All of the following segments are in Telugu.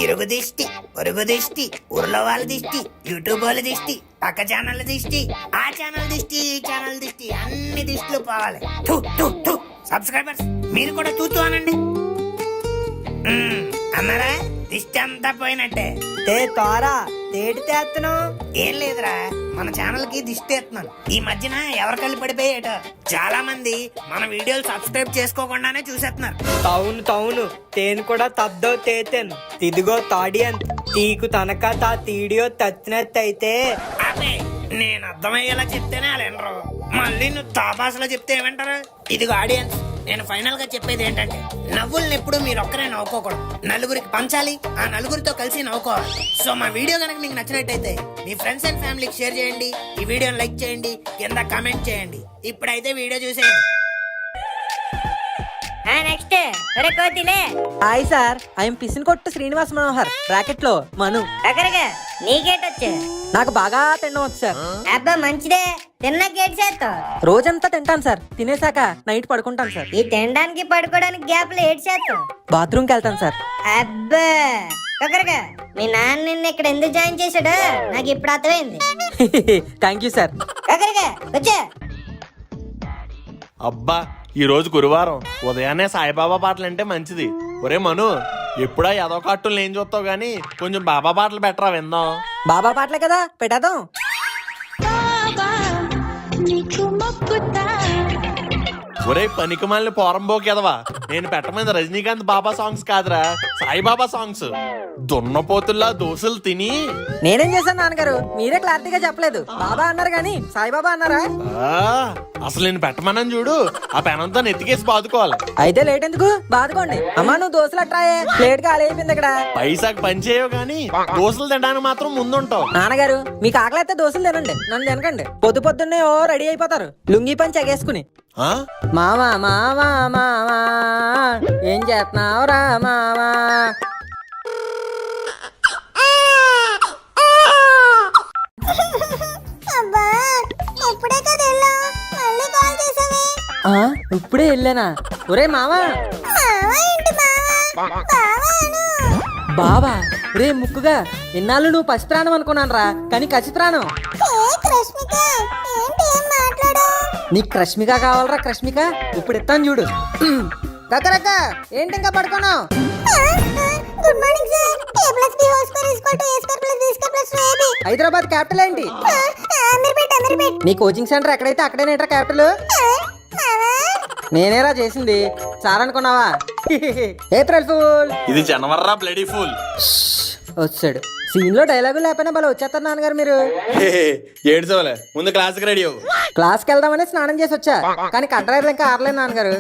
ఇరుగు దిష్టి, పొరుగు దిష్టి, ఊర్లో వాళ్ళ దిష్టి, యూట్యూబ్ వాళ్ళ దిష్టి, పక్క ఛానల్ దిష్టి, ఆ ఛానల్ దిష్టి, ఈ ఛానల్ దిష్టి, అన్ని దిష్టిలు పోవాలి. సబ్స్క్రైబర్స్ మీరు కూడా తూతూ అనండి. అన్నారా? దిష్టి అంతా పోయినట్టే. తోరా తేటి తేత్తను ఏం లేదురా, మన ఛానల్ కి దిష్టి ఎత్తున్నాను. ఈ మధ్యన ఎవరు కలిపి పడిపోయేటో చాలా మంది మన వీడియోలు సబ్స్క్రైబ్ చేసుకోకుండానే చూసేస్తున్నారు. తౌను తేను కూడా తద్దో తేతేను తిదిగో తాడియన్ తీకు తనక తా తీడియో తచ్చినట్టయితే. అదే నేను అర్థమయ్యేలా చెప్తేనే వాళ్ళు వినరు. మళ్ళీ నువ్వు తాపాసలో చెప్తే ఏమంటారు? ఇదిగో ఆడియన్స్, నేను ఫైనల్ గా చెప్పేది ఏంటంటే, నవ్వుల్ని ఎప్పుడు మీరు ఒక్కరే నవ్వుకోకూడదు, నలుగురికి పంచాలి, ఆ నలుగురితో కలిసి నవ్వుకోవాలి. సో మా వీడియో కనుక మీకు నచ్చినట్టయితే మీ ఫ్రెండ్స్ అండ్ ఫ్యామిలీకి షేర్ చేయండి, ఈ వీడియోని లైక్ చేయండి, కింద కామెంట్ చేయండి. ఇప్పుడైతే వీడియో చూసేయండి. నెక్స్ట్ కోతిలే. హాయ్ సార్, ఐఎమ్ పిసిన్ కొట్టు శ్రీనివాస్ మనోహర్, బ్రాకెట్ లో మను. అక్కడగా నీకేటొచ్చు? నాకు బాగా తినడం వచ్చు సార్. అబ్బా మంచిదే, తిన్నా గేట్ చేస్తావు. రోజంతా తింటాను సార్, తినేసాక నైట్ పడుకుంటాను సార్. ఈ తినడానికి పడుకోవడానికి గ్యాప్ లో ఏడ్ చేస్తావు. బాత్రూమ్ కి వెళ్తాను సార్. అబ్బా ఒకరిగా మీ నాన్న నిన్ను ఇక్కడ ఎందుకు జాయిన్ చేశాడు నాకు ఇప్పుడు అర్థమైంది. Thank you sir. ఒకరిగా వచ్చా. అబ్బా ఈ రోజు గురువారం, ఉదయాన్నే సాయిబాబా పాటలు అంటే మంచిది. ఒరే మను, ఎప్పుడా ఏదో కార్టూన్లు ఏం చూస్తావు గానీ కొంచెం బాబా పాటలు పెట్టరా విందాం. బాబా పాటలే కదా, పెట్టేద్దాం. ఒరే పనికి మళ్ళీ పోరంబోకి ఎదవా, నేను పెట్టమైంది రజనీకాంత్ బాబా సాంగ్స్ కాదురా, సాయిబాబా సాంగ్స్. దున్నపోతుల్లా దోశలు తిని. నేనేం చేశాను నాన్నగారు, మీరే క్లారిటీగా చెప్పలేదు. బాబా అన్నారు గాని సాయిబాబా అన్నారా? అసలు నేను పెట్టమన్నాను చూడు, ఆ పెనంతా నెత్తికేసి బాదుకోవాలి. అయితే లేట్ ఎందుకు, బాదుకోండి. అమ్మా నువ్వు దోశలు అట్రాయే, ప్లేట్ ఖాళీ అయిపోయింది ఇక్కడ. పైసాకి పని చేయవు గానీ దోశలు తినడానికి మాత్రం ముందుంటావు. నాన్నగారు మీకు ఆకలి అయితే దోశలు తినండి, నన్ను తినకండి. పొద్దున్నే ఓ రెడీ అయిపోతారు లుంగి పని చెగేసుకుని. మామా మామా మామా ఏం చేస్తున్నావురా మామా? ఇప్పుడే వెళ్ళానా? ఒరే మామా. బావా రే ముక్కుగా, ఇన్నాళ్ళు నువ్వు పసి ప్రాణం అనుకున్నాను రా, కానీ కసి ప్రాణం. నీకు క్రష్మిక కావాలరా? క్రష్మిక ఇప్పుడు ఇస్తాను చూడు. కక్కరక్క ఏంటి ఇంకా పడుకున్నావు? హైదరాబాద్ క్యాపిటల్ ఏంటి? నీ కోచింగ్ సెంటర్ ఎక్కడైతే అక్కడేనేట్రా క్యాపిటల్. నేనేరా చేసింది, సార్ అనుకున్నావా? April fool. ఇది జనవర్రా బ్లడీ ఫూల్. వచ్చాడు. సీన్ లో డైలాగు లేకపోయినా భలే వచ్చేస్తారు నాన్నగారు మీరు. ఏడ్చోలే, ముందు క్లాస్కి రెడీ అవ్వు. క్లాస్కి వెళ్దామని స్నానం చేసి వచ్చా, కానీ కట్రాయిలు ఇంకా ఆడలేదు నాన్నగారు.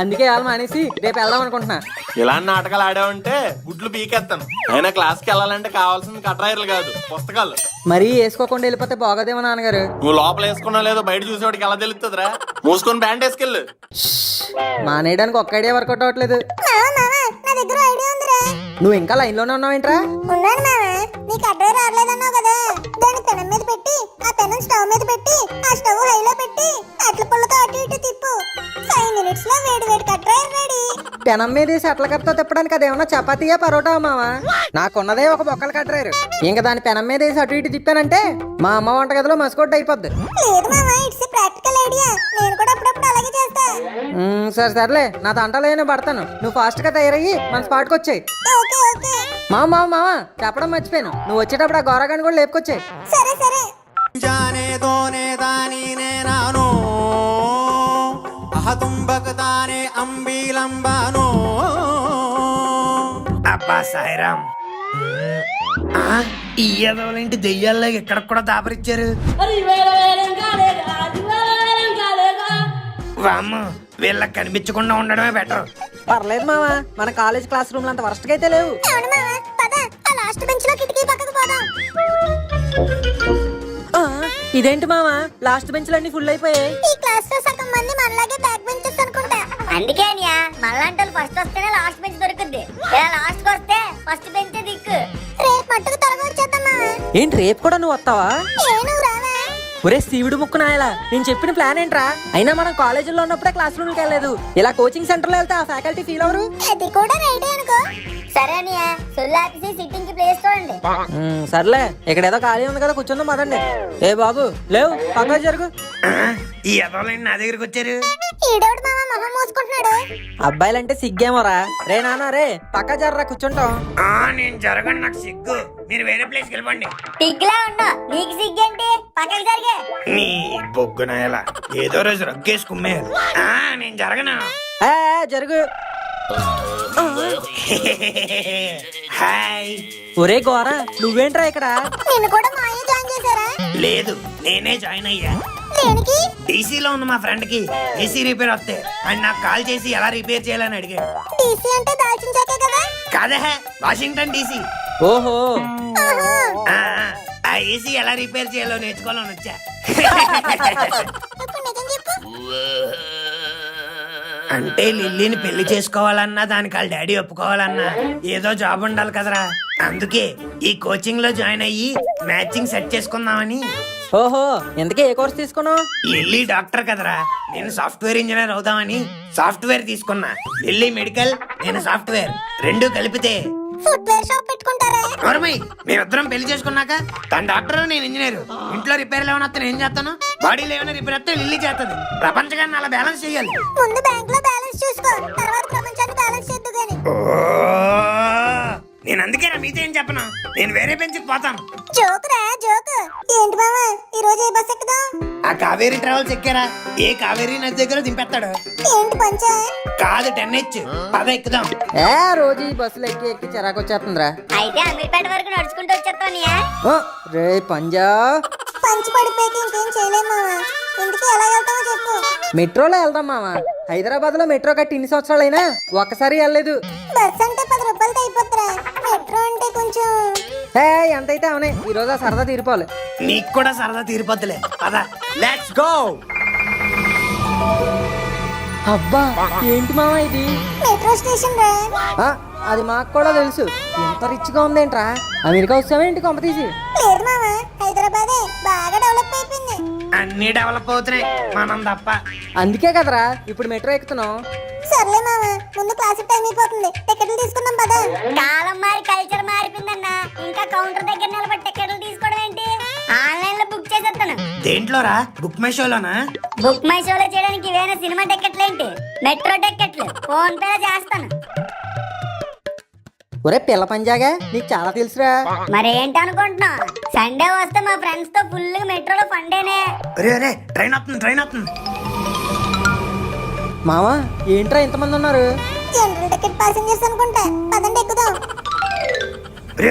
అందుకే వాళ్ళు మానేసి రేపు వెళ్దాం అనుకుంటున్నా. ఇలాంటి నాటకాలు ఆడావంటే గుడ్లు పీకేస్తాను. అయినా క్లాస్కి వెళ్ళాలంటే కావాల్సింది కట్రాయర్లు కాదు, పుస్తకాలు. మరీ వేసుకోకుండా వెళ్ళిపోతే బాగోదేమో నాన్నగారు. నువ్వు లోపల వేసుకున్నా లేదో బయట చూసేవాడికి ఎలా తెలుస్తుందిరా? మూసుకొని బ్యాండ్ వేసుకెళ్ళు. మానేయడానికి ఒక్క ఐడియా వర్కౌట్ అవ్వట్లేదు. నువ్వు ఇంకా లైన్ లోనే ఉన్నావేంట్రా? నీకు అడ్రస్ రాలేదన్నావు కదా, దాన్ని పెనం మీద పెట్టి, ఆ పెనం స్టవ్ మీద పెట్టి, ఆ స్టవ్ హైలో పెట్టి అట్ల పుల్లతో అటు ఇటు తిప్పు. 5 minutes లో వేడి వేడి కట్రాయి రెడీ. పెనం మీద అట్ల కట్టతో తిప్పడానికి అదేమన్నా చపాతీయా పరోటా మావా? నాకున్నదే ఒక బొక్కలు కట్టరారు. ఇంకా దాని పెనం మీద వేసి అటు ఇటు తిప్పానంటే మా అమ్మ వంటగదిలో మస్కొట్టు అయిపోద్ది. లేదు మామా, ఇట్స్ ప్రాక్టికల్ ఐడియా. నేను కూడా అప్పుడప్పుడు అలాగే చేస్తా. సర్లే, నా తంటలో పడతాను. నువ్వు ఫాస్ట్ గా తయారయ్యి మన స్పాట్కి వచ్చాయి. మామ చెప్పడం మర్చిపోయాను, నువ్వు వచ్చేటప్పుడు ఆ గోరగాన్ని కూడా లేపుకొచ్చాయి. సరే సరే. అబ్బా సాయిరామ్, ఈ ఎదవలేంటి దెయ్యాల్లో ఇక్కడ కూడా దాపరిచ్చారు. వామ్మ, వీళ్ళకి కనిపించకుండా ఉండడమే బెటర్. పర్లేదు మావా, మన కాలేజ్ క్లాస్ రూమ్ అంత వరస్ట్ గా అయితే లేవు. ఇదేంటి మావా, లాస్ట్ బెంచ్ లన్నీ ఫుల్ అయిపోయాయి. ఈ క్లాస్ లో సగం మంది మనలాగే బ్యాక్ బెంచర్స్ అనుకుంటా. అందుకే మళ్ళంటే ఫస్ట్ వస్తేనే లాస్ట్ బెంచ్ దొరుకుద్ది, ఇలా లాస్ట్ వస్తే ఫస్ట్ బెంచ్ దిక్కు. రేపు మట్టుకు త్వరగా వచ్చేద్దామా? ఏంటి రేపు కూడా నువ్వు వస్తావా? నువ్వు రావా? ఒరే శివుడు ముక్కు నాయలా నేను చెప్పిన ప్లాన్ ఏంట్రా? అయినా మనం కాలేజీలో ఉన్నప్పుడే క్లాస్ రూమ్కి వెళ్ళలేదు, ఇలా కోచింగ్ సెంటర్ లో వెళ్తే ఆ ఫ్యాకల్టీ ఫీల్ అవరు. అది కూడా రైటే అనుకో. సరే అనియా సొల్లాపేసి సిట్టింగ్ కి ప్లేస్ చూడండి. సర్లే ఇక్కడ ఏదో ఖాళీ ఉంది కదా కూర్చుందాం పదండి. ఏ బాబు లేవు పక్క జరుగు. ఈ ఎదవలండి నా దగ్గరికి వచ్చారు. ఈడోడు మామ మొహం మోసుకుంటున్నాడు. అబ్బాయిలంటే సిగ్గేమోరా. రే నాన్న రే పక్క జర్రా కూర్చుంటాం. నేను జరగండి, నాకు సిగ్గు. మీరు వేరే ప్లేస్కి వెళ్ళిపోండి. టిగ్లా ఉన్నా నీకు సిగ్గేంటి? పక్కకి జరిగే. నీ బొగ్గునాయలా ఏదో రోజు రగ్గేసి కుమ్మేయాలి. నేను జరగను. ఏ జరుగు. హాయ్. ఒరే గోరా నువ్వేంట్రా ఇక్కడ? నిన్ను కూడా మాయే జాయిన్ చేశారా? లేదు, నేనే జాయిన్ అయ్యా. దేనికి? డీసీలో ఉన్న మా ఫ్రెండ్ కి ఏసీ రిపేర్ వస్తే ఆయన నాకు కాల్ చేసి ఎలా రిపేర్ చేయాలని అడిగాడు. టీసీ అంటే దాల్చిన చెక్కే కదా? కాదా, వాషింగ్టన్ డీసీ. ఓహో ఆహా. ఆ ఏసీ ఎలా రిపేర్ చేయాలో నేర్చుకోవాలని వచ్చా. ఇప్పుడు నిజం చెప్పు. అంటే లిల్లీని పెళ్లి చేసుకోవాలన్నా దానికి వాళ్ళ డాడీ ఒప్పుకోవాలన్నా ఏదో జాబ్ ఉండాలి కదరా. అందుకే ఈ కోచింగ్ లో జాయిన్ అయ్యి మ్యాచింగ్ సెట్ చేసుకుందామని. ఓహో ఎందుకే ఏ కోర్స్ తీసుకున్నావు? లిల్లీ డాక్టర్ కదరా, నేను సాఫ్ట్వేర్ ఇంజనీర్ అవుదామని సాఫ్ట్వేర్ తీసుకున్నా. లిల్లీ మెడికల్, నేను సాఫ్ట్వేర్, రెండు కలిపితే ఫుట్వేర్ షాప్ పెట్టుకుంటారా? నోర్మయ్, మేమిద్దరం పెళ్లి చేసుకున్నాక తన డాక్టర్, నేను ఇంజనీర్. ఇంట్లో రిపేర్లు ఏమైనా వస్తే నేను చేస్తాను, బాడీలో ఏమైనా రిపేర్ వస్తే లిల్లీ చేస్తుంది. ప్రపంచకాన్ని అలా బ్యాలెన్స్ చేయాలి. ముందు బ్యాంక్ లో బ్యాలెన్స్ చూసుకో, తర్వాత ప్రపంచాన్ని బ్యాలెన్స్ చేద్దు గాని. నేను అందుకేనా మీతో ఏం చెప్పను, నేను వేరే బెంచ్కి పోతాను. జోక్ రా జోక్. ఏంటి బావా ఈ రోజు ఏ బస్ ఎక్కుదాం? ఆ కావేరీ ట్రావెల్స్ ఎక్కారా? ఏ కావేరీ నది దగ్గర దింపేస్తాడు. ఏంటి పంచా? కాదు 10H, పద ఎక్కుదాం. ఏ రోజు ఈ బస్సులు ఎక్కి ఎక్కి చిరాకు వచ్చేస్తుందిరా. అయితే అమీర్పేట వరకు నడుచుకుంటూ వచ్చేస్తానియా. ఓ, రే పంజా పంచి పడిపోయి ఇంకేం చేయలేము మావా. ఇంటికి ఎలా వెళ్తామో చెప్పు. మెట్రోలో వెళ్దాం మామ. హైదరాబాద్ లో మెట్రో కట్టి ఇన్ని సంవత్సరాలైనా ఒక్కసారి వెళ్ళలేదు. బస్ అంటే 10 రూపాయలతో అయిపోతురా. మెట్రో అంటే కొంచెం. ఏ ఎంతైతే అవునే ఈ రోజు ఆ సరదా తీరిపోవాలి. నీకు కూడా సరదా తీరిపోతులే, పద లెట్స్ గో. అబ్బా ఏంటి మామ ఇది? మెట్రో స్టేషన్ రా. ఆ, అది మాకు కూడా తెలుసు. ఎంత రిచ్ గా ఉందేంట్రా? అమెరికా వస్తామేంటి కొంప తీసి? లేదు మావా, హైదరాబాదే బాగా డెవలప్ అయిపోయింది. అన్ని డెవలప్ అవుతున్నాయి, మనం తప్ప. అందుకే కదరా ఇప్పుడు మెట్రో ఎక్కుతున్నాం. సర్లే మావా, ముందు క్లాస్ టైం అయిపోతుంది. టికెట్లు తీసుకుందాం పద. కాలం మారి కల్చర్ మారిపోయిందన్నా. ఇంకా కౌంటర్ దగ్గర నిలబడి టికెట్లు తీసుకోవడం ఏంటి? ఆన్లైన్ లో బుక్ చేసేస్తాను. దేంట్లోరా? బుక్ మై షోలోనా? బుక్ మై షోలో చేయడానికి ఇవేనా సినిమా టికెట్లు ఏంటి? మెట్రో టికెట్లు ఫోన్ పే చేస్తాను. ఒరే పిల్ల పంజాగా నీకు చాలా తెలుసురా. మరేంటి అనుకుంటున్నా? సండే వస్తే మా ఫ్రెండ్స్ తో ఫుల్ గా మెట్రోలో ఫండేనే. అరే ట్రైన్ వస్తుంది, ట్రైన్ వస్తుంది. మావా ఏంట్రా ఇంతమంది ఉన్నారు? జనరల్ టికెట్ ప్యాసింజర్స్ అనుకుంటా. పదండి ఎక్కుదాం.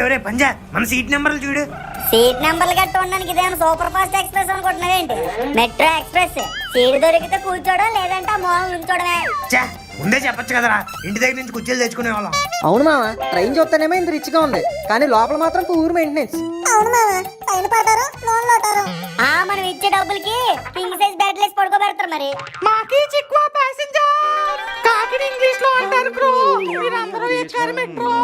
ఒరే పంజా, మన సీట్ నెంబర్లు చూడు. సీట్ నెంబర్లు గట్ట ఉండడానికి ఇదేమో సూపర్ ఫాస్ట్ ఎక్స్ప్రెస్ అనుకుంటున్నావేంటి? Metro express. సీట్ దొరికితే కూర్చోవడం, లేదంటే ఆ మూలం నుంచోడమే. చా, ముందే చెప్పొచ్చు కదరా, ఇంటి దగ్గర నుంచి కుర్చీలు తెచ్చుకునే వాళ్ళం. అవును మామ, ట్రైన్ చూస్తేనేమో ఇంత రిచ్ గా ఉంది, కానీ లోపల మాత్రం పూర్ మెయింటెనెన్స్. అవును మావా, పైన పడ్డారు లోన్ లోటారు. మనం ఇచ్చే డబ్బులకి కింగ్ సైజ్ బెడ్ లేసి పడుకోబెడతారు. మరి మాకి చిక్కువ ప్యాసింజర్ కాకిని ఇంగ్లీష్ లో అంటారు బ్రో. మీరందరూ ఎక్కారు మెట్రో.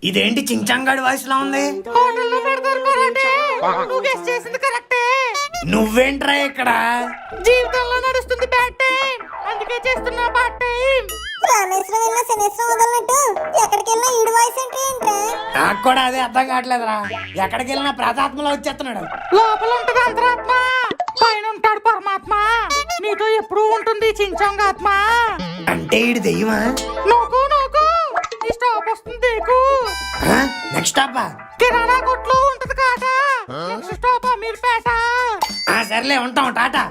ఇదేంటి చించాంగాడి వాయిస్ లా ఉంది? హోటల్లో పెడతారు పరాటే. నువ్వు గెస్ చేసింది కరెక్టే. నువ్వేంట్రా ఇక్కడ? జీవితంలో నడుస్తుంది బ్యాడ్ టైం, అందుకే చేస్తున్నా పార్ట్ టైం. రామేశ్వరం వెళ్ళిన శనేశ్వరం వదలనట్టు ఎక్కడికి వెళ్ళినా ఈడు వాయిస్ అంటే ఏంట్రా? నాకు కూడా అదే అర్థం కావట్లేదురా. ఎక్కడికి వెళ్ళినా ప్రాతాత్మలో వచ్చేస్తున్నాడు. లోపల ఉంటది అంతరాత్మ, పైన ఉంటాడు పరమాత్మ. నీతో ఎప్పుడు ఉంటుంది చించాంగాత్మ. అంటే ఈడు దెయ్యమా? నోకు నోకు ఈ స్టాప్ వస్తుంది దేకు. నెక్స్ట్ స్టాప్ కిరాణా కొట్లో ఉంటది కాట. Next stop Ameerpet. సర్లే ఉంటాం, టాటా.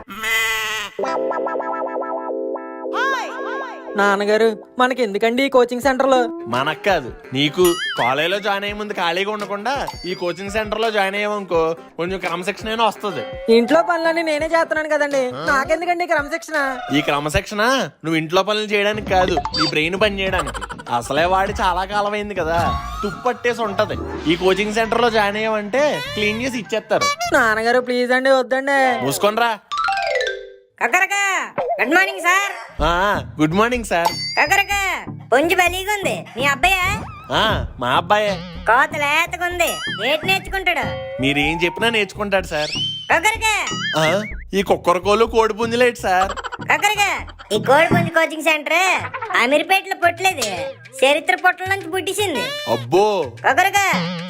నాన్నగారు మనకి ఎందుకండి ఈ కోచింగ్ సెంటర్ లో? మనకు కాదు, నీకు. కాలేజీలో జాయిన్ అయ్యే ముందు ఖాళీగా ఉండకుండా ఈ కోచింగ్ సెంటర్ లో జాయిన్ అయ్యామనుకో కొంచెం క్రమశిక్షణ అయినా వస్తుంది. ఇంట్లో పనులన్నీ నేనే చేస్తున్నాను కదండి, నాకెందుకండి క్రమశిక్షణ? ఈ క్రమశిక్షణ నువ్వు ఇంట్లో పనులు చేయడానికి కాదు, నీ బ్రెయిన్ పని చేయడానికి. అసలే వాడి చాలా కాలం అయింది కదా, తుప్పట్టేసి ఉంటది. ఈ కోచింగ్ సెంటర్ లో జాయిన్ అయ్యామంటే క్లీన్ చేసి ఇచ్చేస్తారు. నాన్నగారు ప్లీజ్ అండి, వద్దండి. మూసుకొనిరా. Kakkaraka good morning sir. Good morning sir. Kakkaraka కొంచెం బలీగా ఉంది. మీ అబ్బాయా? ఆ, మా అబ్బాయే. కోత లేతకుంది ఏటి నేర్చుకుంటాడు మీరేం చెప్పినా నేర్చుకుంటాడు సార్. కొక్కరిగా ఆ, ఈ కుక్కరకోలు కోడి పుంజులేటి సార్. కొక్కరిగా ఈ కోడిపుంజి కోచింగ్ సెంటర్ అమీర్పేటలో పుట్టలేదు చరిత్ర పొట్టల నుంచి పుట్టించింది అబ్బో, కొక్కరిగా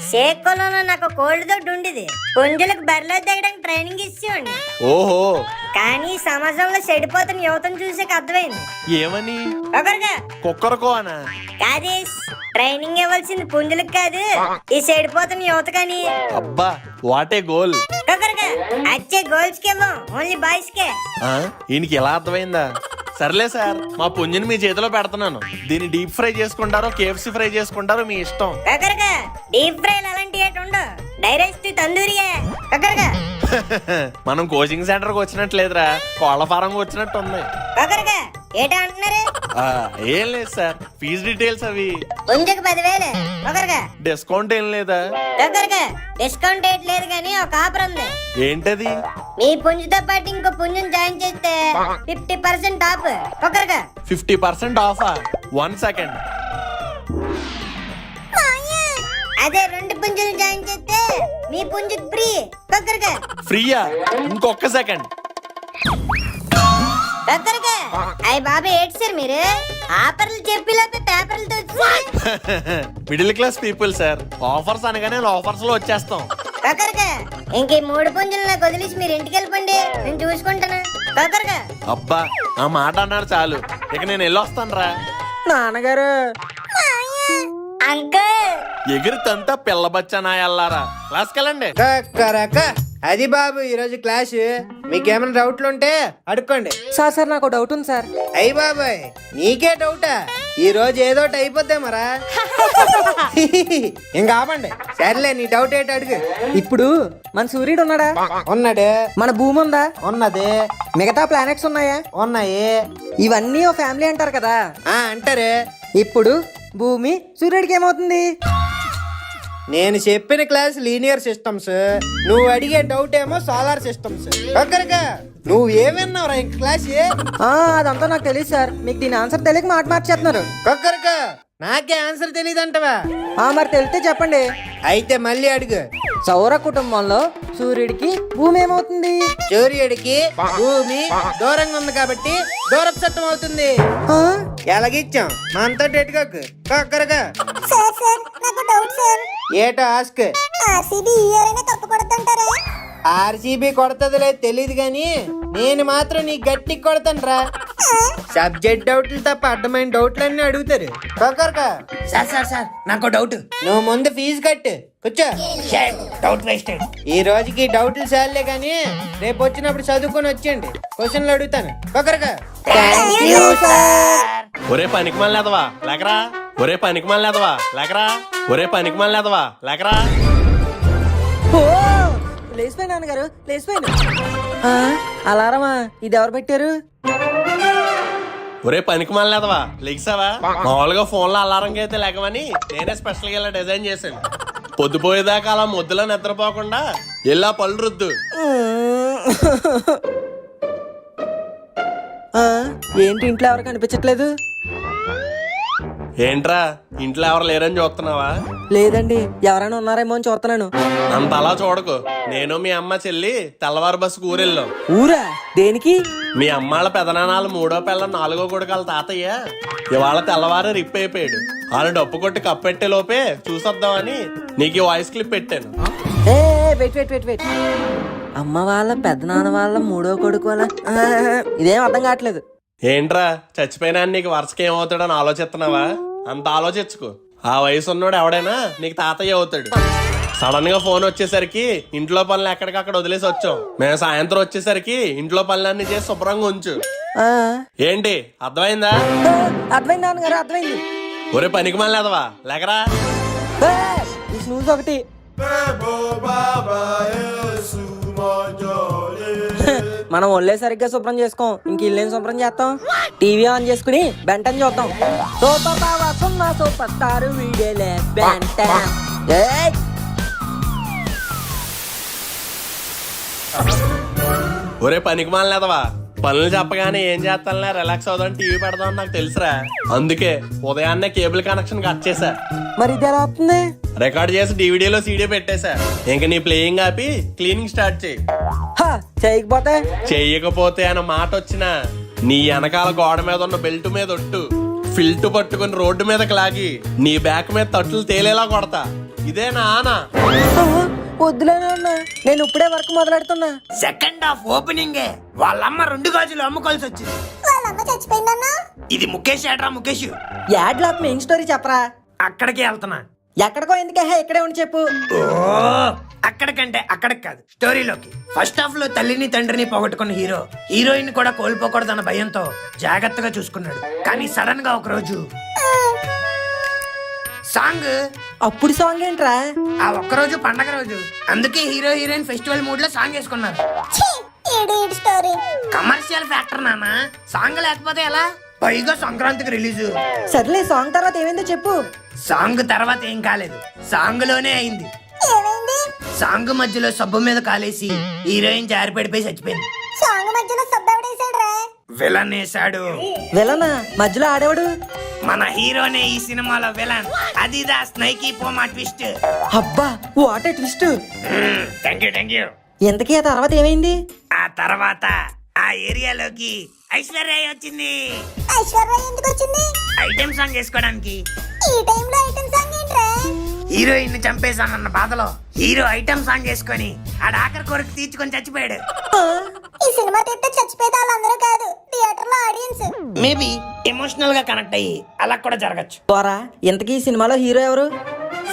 షేక్ కొలంలో నాకు కోల్డ్ తోటి ఉండేది పుంజులకు బరిలో దిగడానికి ట్రైనింగ్ ఇచ్చేవాడిని ఓహో, కానీ ఈ సమాజంలో చెడిపోతున్న యువతను చూసాక అర్థమైంది ఏమని? కొక్కరిగా కుక్కరకో అనా? కాదేశ్ ట్రైనింగ్ ఇవ్వాల్సింది పుంజులకు కాదు ఈ చెడిపోతున్న యువత కానీ అబ్బా, వాటే గోల్. కొక్కరిగా వచ్చే గర్ల్స్ కి ఇవ్వం ఓన్లీ బాయ్స్ కే ఆ, ఈయనకి ఎలా అర్థమైందా? సర్లే సార్, మా పుంజుని మీ చేతిలో పెడుతున్నాను. దీన్ని డీప్ ఫ్రై చేసుకుంటారో కేఎఫ్సి ఫ్రై చేసుకుంటారో మీ ఇష్టం. కొక్కరిగా డీప్ ఫ్రైలు అలాంటి ఏటి ఉండవు డైరెక్ట్ తందూరియే కొక్కరిగా మనం కోచింగ్ సెంటర్ కి వచ్చినట్లేదురా, కోళ్ల ఫారంకి వచ్చినట్టు ఉంది. కొక్కరిగా ఏటా అంటున్నారు ఆ, ఏం లేదు సార్, ఫీజు డీటెయిల్స్ అవి. పుంజుకు 10,000 కొక్కరిగా డిస్కౌంట్ ఏం లేదా? కొక్కరిగా డిస్కౌంట్ ఏట్ లేదు కానీ ఒక ఆఫర్ ఉంది ఏంటది? మీ పుంజుతో పాటు ఇంకో పుంజుని జాయిన్ చేస్తే 50% ఆఫ్ కొక్కరిగా 50% ఆఫా? 1 సెకండ్. అదే 2 పుంజులు జాయిన్ చేస్తే మీ పుంజుకి ఫ్రీ కొక్కరిగా ఫ్రీయా? ఇంకొక సెకండ్. కొక్కరిగా అయ్యి బాబా ఏటి సార్ మీరు ఆఫర్లు చెప్పి లేకపోతే పేపర్లతో వచ్చి middle class people sir, offers అనగానే ఆఫర్స్ లో వచ్చేస్తాం. కొక్కరిగా ఇంక ఈ 3 పుంజులు నాకు వదిలేసి మీరు ఇంటికి వెళ్ళిపోండి నేను చూసుకుంటాను కొక్కరిగా అబ్బా, ఆ మాట అన్నారు చాలు, ఇక నేను వెళ్ళొస్తాను రా. నాన్నగారు అంకుల్ ఎగిరితంతా పిల్లబచ్చనా ఎల్లారా. క్లాస్కెళ్ళండి. కరక అది బాబు ఈరోజు క్లాస్ మీకేమైనా డౌట్లు ఉంటే అడుక్కోండి. సార్ నాకు డౌట్ ఉంది సార్. అయ్యి బాబాయ్ నీకే డౌటా? ఈ రోజు ఏదో ఒకటి అయిపోద్దే మరా. ఇంకా ఆపండి. సర్లే నీ డౌట్ ఏంటి అడుగు. ఇప్పుడు మన సూర్యుడు ఉన్నాడా? ఉన్నాడు. మన భూమి ఉందా? ఉన్నది. మిగతా ప్లానెట్స్ ఉన్నాయా? ఉన్నాయి. ఇవన్నీ ఓ ఫ్యామిలీ అంటారు కదా. అంటారే. ఇప్పుడు భూమి సూర్యుడికి ఏమవుతుంది? నేను చెప్పిన క్లాస్ లీనియర్ సిస్టమ్స్, నువ్వు అడిగే డౌట్ ఏమో సోలార్ సిస్టమ్స్. ఒక్కరిగా నువ్వు ఏమన్నావురా ఇంక క్లాస్? అదంతా నాకు తెలియదు సార్. మీకు దీని ఆన్సర్ తెలియక మాట మార్చేస్తున్నారు. ఒక్కరిగా నాకే ఆన్సర్ తెలియదంటవా? మరి తెలిస్తే చెప్పండి. అయితే మళ్ళీ అడుగు. సౌర కుటుంబంలో సూర్యుడికి భూమి ఏమవుతుంది? సూర్యుడికి భూమి దూరంగా ఉంది కాబట్టి దూరపు చట్టం అవుతుంది. ఆ? ఎలాగిచ్చాం మనతో ఎటుకోకు. ఒక్కరిగా సార్ సార్ నాకు డౌట్ సార్. ఏటో ఆస్క్. ఆర్సీబీ ఈ ఇయర్ అయినా కప్పు కొడుతుంటారా? ఆర్సీబీ కొడతది లేదు తెలియదు గాని నేను మాత్రం నీ గట్టి కొడతాను రా. సబ్జెక్ట్ డౌట్లు తప్ప అడ్డమైన డౌట్లు అన్ని అడుగుతారు. ఒక్కరిగా సార్ సార్ సార్ నాకు డౌట్. నువ్వు ముందు ఫీజు కట్టు కూర్చో. Doubt wasted. ఈ రోజుకి డౌట్లు చాలే గాని రేపు వచ్చినప్పుడు చదువుకొని వచ్చేయండి, క్వశ్చన్లు అడుగుతాను. ఒక్కరిగా ఒరే పనికి మళ్ళేదవా లేకరా, ఒరే పనికి మళ్ళేదవా లేకరా, ఒరే పనికి మళ్ళేదవా లేకరా. ఓ లేచిపోయి నాన్నగారు లేచిపోయాను. అలారమా ఇది ఎవరు పెట్టారు? ఒరే పనికి మళ్ళేదవా లెగిసావా? మామూలుగా ఫోన్ లో అలారంగా అయితే లేకమని నేనే స్పెషల్ గా ఇలా డిజైన్ చేశాను. పొద్దుపోయేదాకా అలా ముద్దులో నిద్రపోకుండా ఇలా పళ్ళు రుద్దు. ఏంటి ఇంట్లో ఎవరు కనిపించట్లేదు? ఏంట్రా ఇంట్లో ఎవరు లేరని చూస్తున్నావా? లేదండి, ఎవరైనా ఉన్నారేమో అని చూస్తున్నాను. అంత అలా చూడకు. నేను మీ అమ్మ చెల్లి తెల్లవారు బస్సుకు ఊరెళ్ళాం. ఊరా? దేనికి? మీ అమ్మాళ్ళ పెదనానాలు 3వ పిల్ల 4వ కొడుకాల తాతయ్య ఇవాళ తెల్లవారు రిప్ అయిపోయాడు. వాళ్ళు డప్పు కొట్టి కప్పెట్టే లోపే చూసొద్దామని నీకు వాయిస్ క్లిప్ పెట్టాను. వెయిట్. అమ్మ వాళ్ళ పెద్దనాన్న వాళ్ళ 3వ కొడుకు వాళ్ళ ఇదేం అర్థం కావట్లేదు. ఏంట్రా చచ్చిపోయినా నీకు వరుసకి ఏమవుతాడని ఆలోచిస్తున్నావా? అంత ఆలోచించుకో. ఆ వయసు ఉన్నోడు ఎవడైనా నీకు తాతయ్య అవుతాడు. సడన్ గా ఫోన్ వచ్చేసరికి ఇంట్లో పనులు ఎక్కడికక్కడ వదిలేసి వచ్చాం. మేము సాయంత్రం వచ్చేసరికి ఇంట్లో పనులన్నీ చేసి శుభ్రంగా ఉంచు. ఏంటి అర్థమైందా? అర్థమైంది నాన్నగారు, అర్థమైంది. ఒరే పనికి మళ్ళీ అదవా లేకరా. ఈ స్నూజ్ ఒకటి. మనం ఒళ్ళే సరిగ్గా శుభ్రం చేసుకోం, ఇంక ఇల్లేం శుభ్రం చేస్తాం? టీవీ ఆన్ చేసుకుని బెంటన్ చూద్దాం. సూపర్ బాబా సున్నా సూపర్ స్టార్ వీడియోలే బెంటన్. ఒరే పనికి మాలనేదవా పనులు చెప్పగానే ఏం చేస్తానులే రిలాక్స్ అవుదాం టీవీ పెడదాం నాకు తెలుసురా. అందుకే ఉదయాన్నే కేబుల్ కనెక్షన్ కట్ చేశా. మరి ఇది ఎలా అవుతుంది? రికార్డ్ చేసి డివిడీలో సీడీ పెట్టేశా. ఇంక నీ ప్లేయింగ్ ఆపి క్లీనింగ్ స్టార్ట్ చేయి. హా, చేయకపోతే చెయ్యకపోతే అన్న మాట వచ్చినా నీ వెనకాల గోడ మీద ఉన్న బెల్ట్ మీద ఒట్టు ఫిల్ట్ పట్టుకుని రోడ్డు మీదకి లాగి నీ బ్యాక్ మీద తట్లు తేలేలా కొడతా. ఇదే నా ఆనా. వద్దులేనా అన్న, నేను ఇప్పుడే వర్క్ మొదలెడుతున్నా. సెకండ్ హాఫ్ ఓపెనింగ్ వాళ్ళమ్మ 2 గాజులు అమ్ముకోవాల్సి వచ్చింది. వాళ్ళమ్మ చచ్చిపోయిందన్నా. ఇది ముఖేష్ ఏట్రా ముఖేష్. యాడ్ లో మెయిన్ స్టోరీ చెప్పరా. అక్కడికి వెళ్తున్నా. ఎక్కడికో ఎందుకే, ఇక్కడే ఉండి చెప్పు. ఓ అక్కడికంటే అక్కడికి కాదు, స్టోరీలోకి. ఫస్ట్ హాఫ్ లో తల్లిని తండ్రిని పోగొట్టుకున్న హీరో హీరోయిన్ కూడా కోల్పోకూడదన్న భయంతో జాగ్రత్తగా చూసుకున్నాడు. కానీ సడన్ గా ఒక రోజు సాంగ్. అప్పుడు సాంగ్ ఏంట్రా? ఆ ఒక్కరోజు పండగ రోజు, అందుకే హీరో హీరోయిన్ ఫెస్టివల్ మూడ్ లో సాంగ్ వేసుకున్నారు. ఛీ, ఈడి స్టోరీ. కమర్షియల్ ఫ్యాక్టర్ నాన్న, సాంగ్ లేకపోతే ఎలా? పైగా సంక్రాంతికి రిలీజ్. సర్లే, సాంగ్ తర్వాత ఏమైందో చెప్పు. సాంగ్ తర్వాత ఏం కాలేదు, సాంగ్ లోనే అయింది. ఏమైంది? సాంగ్ మధ్యలో సబ్బు మీద కాలేసి హీరోయిన్ జారి పడిపోయి చచ్చిపోయింది. సాంగ్ మధ్యలో సబ్బెవడేసాడు రా? విలన్ వేసాడు. విలనా? మధ్యలో ఆడేవాడు? మన హీరోనే ఈ సినిమాలో విలన్. అది దా స్నైకీ పోమా ట్విస్ట్. అబ్బా, what a twist. Thank you. ఎంతకీ ఆ తర్వాత ఏమైంది? ఆ తర్వాత ఆ ఏరియాలోకి ఐశ్వర్య వచ్చింది. ఐశ్వర్య ఎందుకు వచ్చింది? ఐటెం సాంగ్ వేసుకోవడానికి. ఈ టైంలో ఐటమ్ సాంగ్ ఏంట్రా? హీరోయిన్ ని చంపేశానన్న బాధలో హీరో ఐటమ్ సాంగ్ వేసుకొని ఆ ఆఖరి కోరిక తీర్చుకొని చచ్చిపోయాడు. ఈ సినిమా తీస్తే చచ్చిపోతే వాళ్ళందరూ కాదు, థియేటర్ లో ఆడియన్స్. మేబీ ఎమోషనల్ గా కనెక్ట్ అయ్యి అలా కూడా జరగచ్చు. పోరా, ఇంతకీ ఈ సినిమాలో హీరో ఎవరు?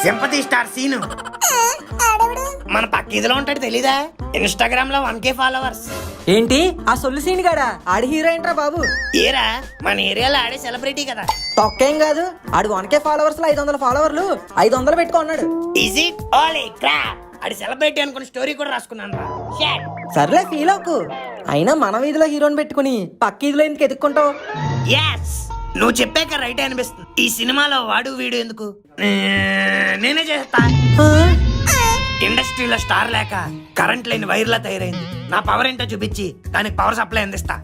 Sympathy star scene. ఆడవిడు మన పక్క ఇదిలో ఉంటాడు తెలీదా? ఇన్స్టాగ్రామ్ లో 1K ఫాలోవర్స్. ఏంటి ఆ సొల్లు సీన్ గాడా? ఆడి హీరో ఏంట్రా బాబు? ఏరా, మన ఏరియాలో ఆడే సెలబ్రిటీ కదా. తొక్కేం కాదు, ఆడు 1K ఫాలోవర్స్ లో 500 ఫాలోవర్లు 500 పెట్టుకున్నాడు. Is it all A crop? Audi celebrity అనుకున్న స్టోరీ కూడా రాసుకున్నాను రా. షట్. సర్లే, ఫీల్ అవ్వకు. అయినా మన వీధిలో హీరోని పెట్టుకుని పక్క వీధిలో ఎందుకు ఎదుక్కుంటావు? yes నువ్వు చెప్పాక రైట్ అనిపిస్తుంది. ఈ సినిమాలో వాడు వీడు ఎందుకు, నేనే చేస్తా. ఇండస్ట్రీలో స్టార్ లేక కరెంట్ లేని వైర్ లా తయారైంది. నా పవర్ ఏంటో చూపించి దానికి పవర్ సప్లై అందిస్తా.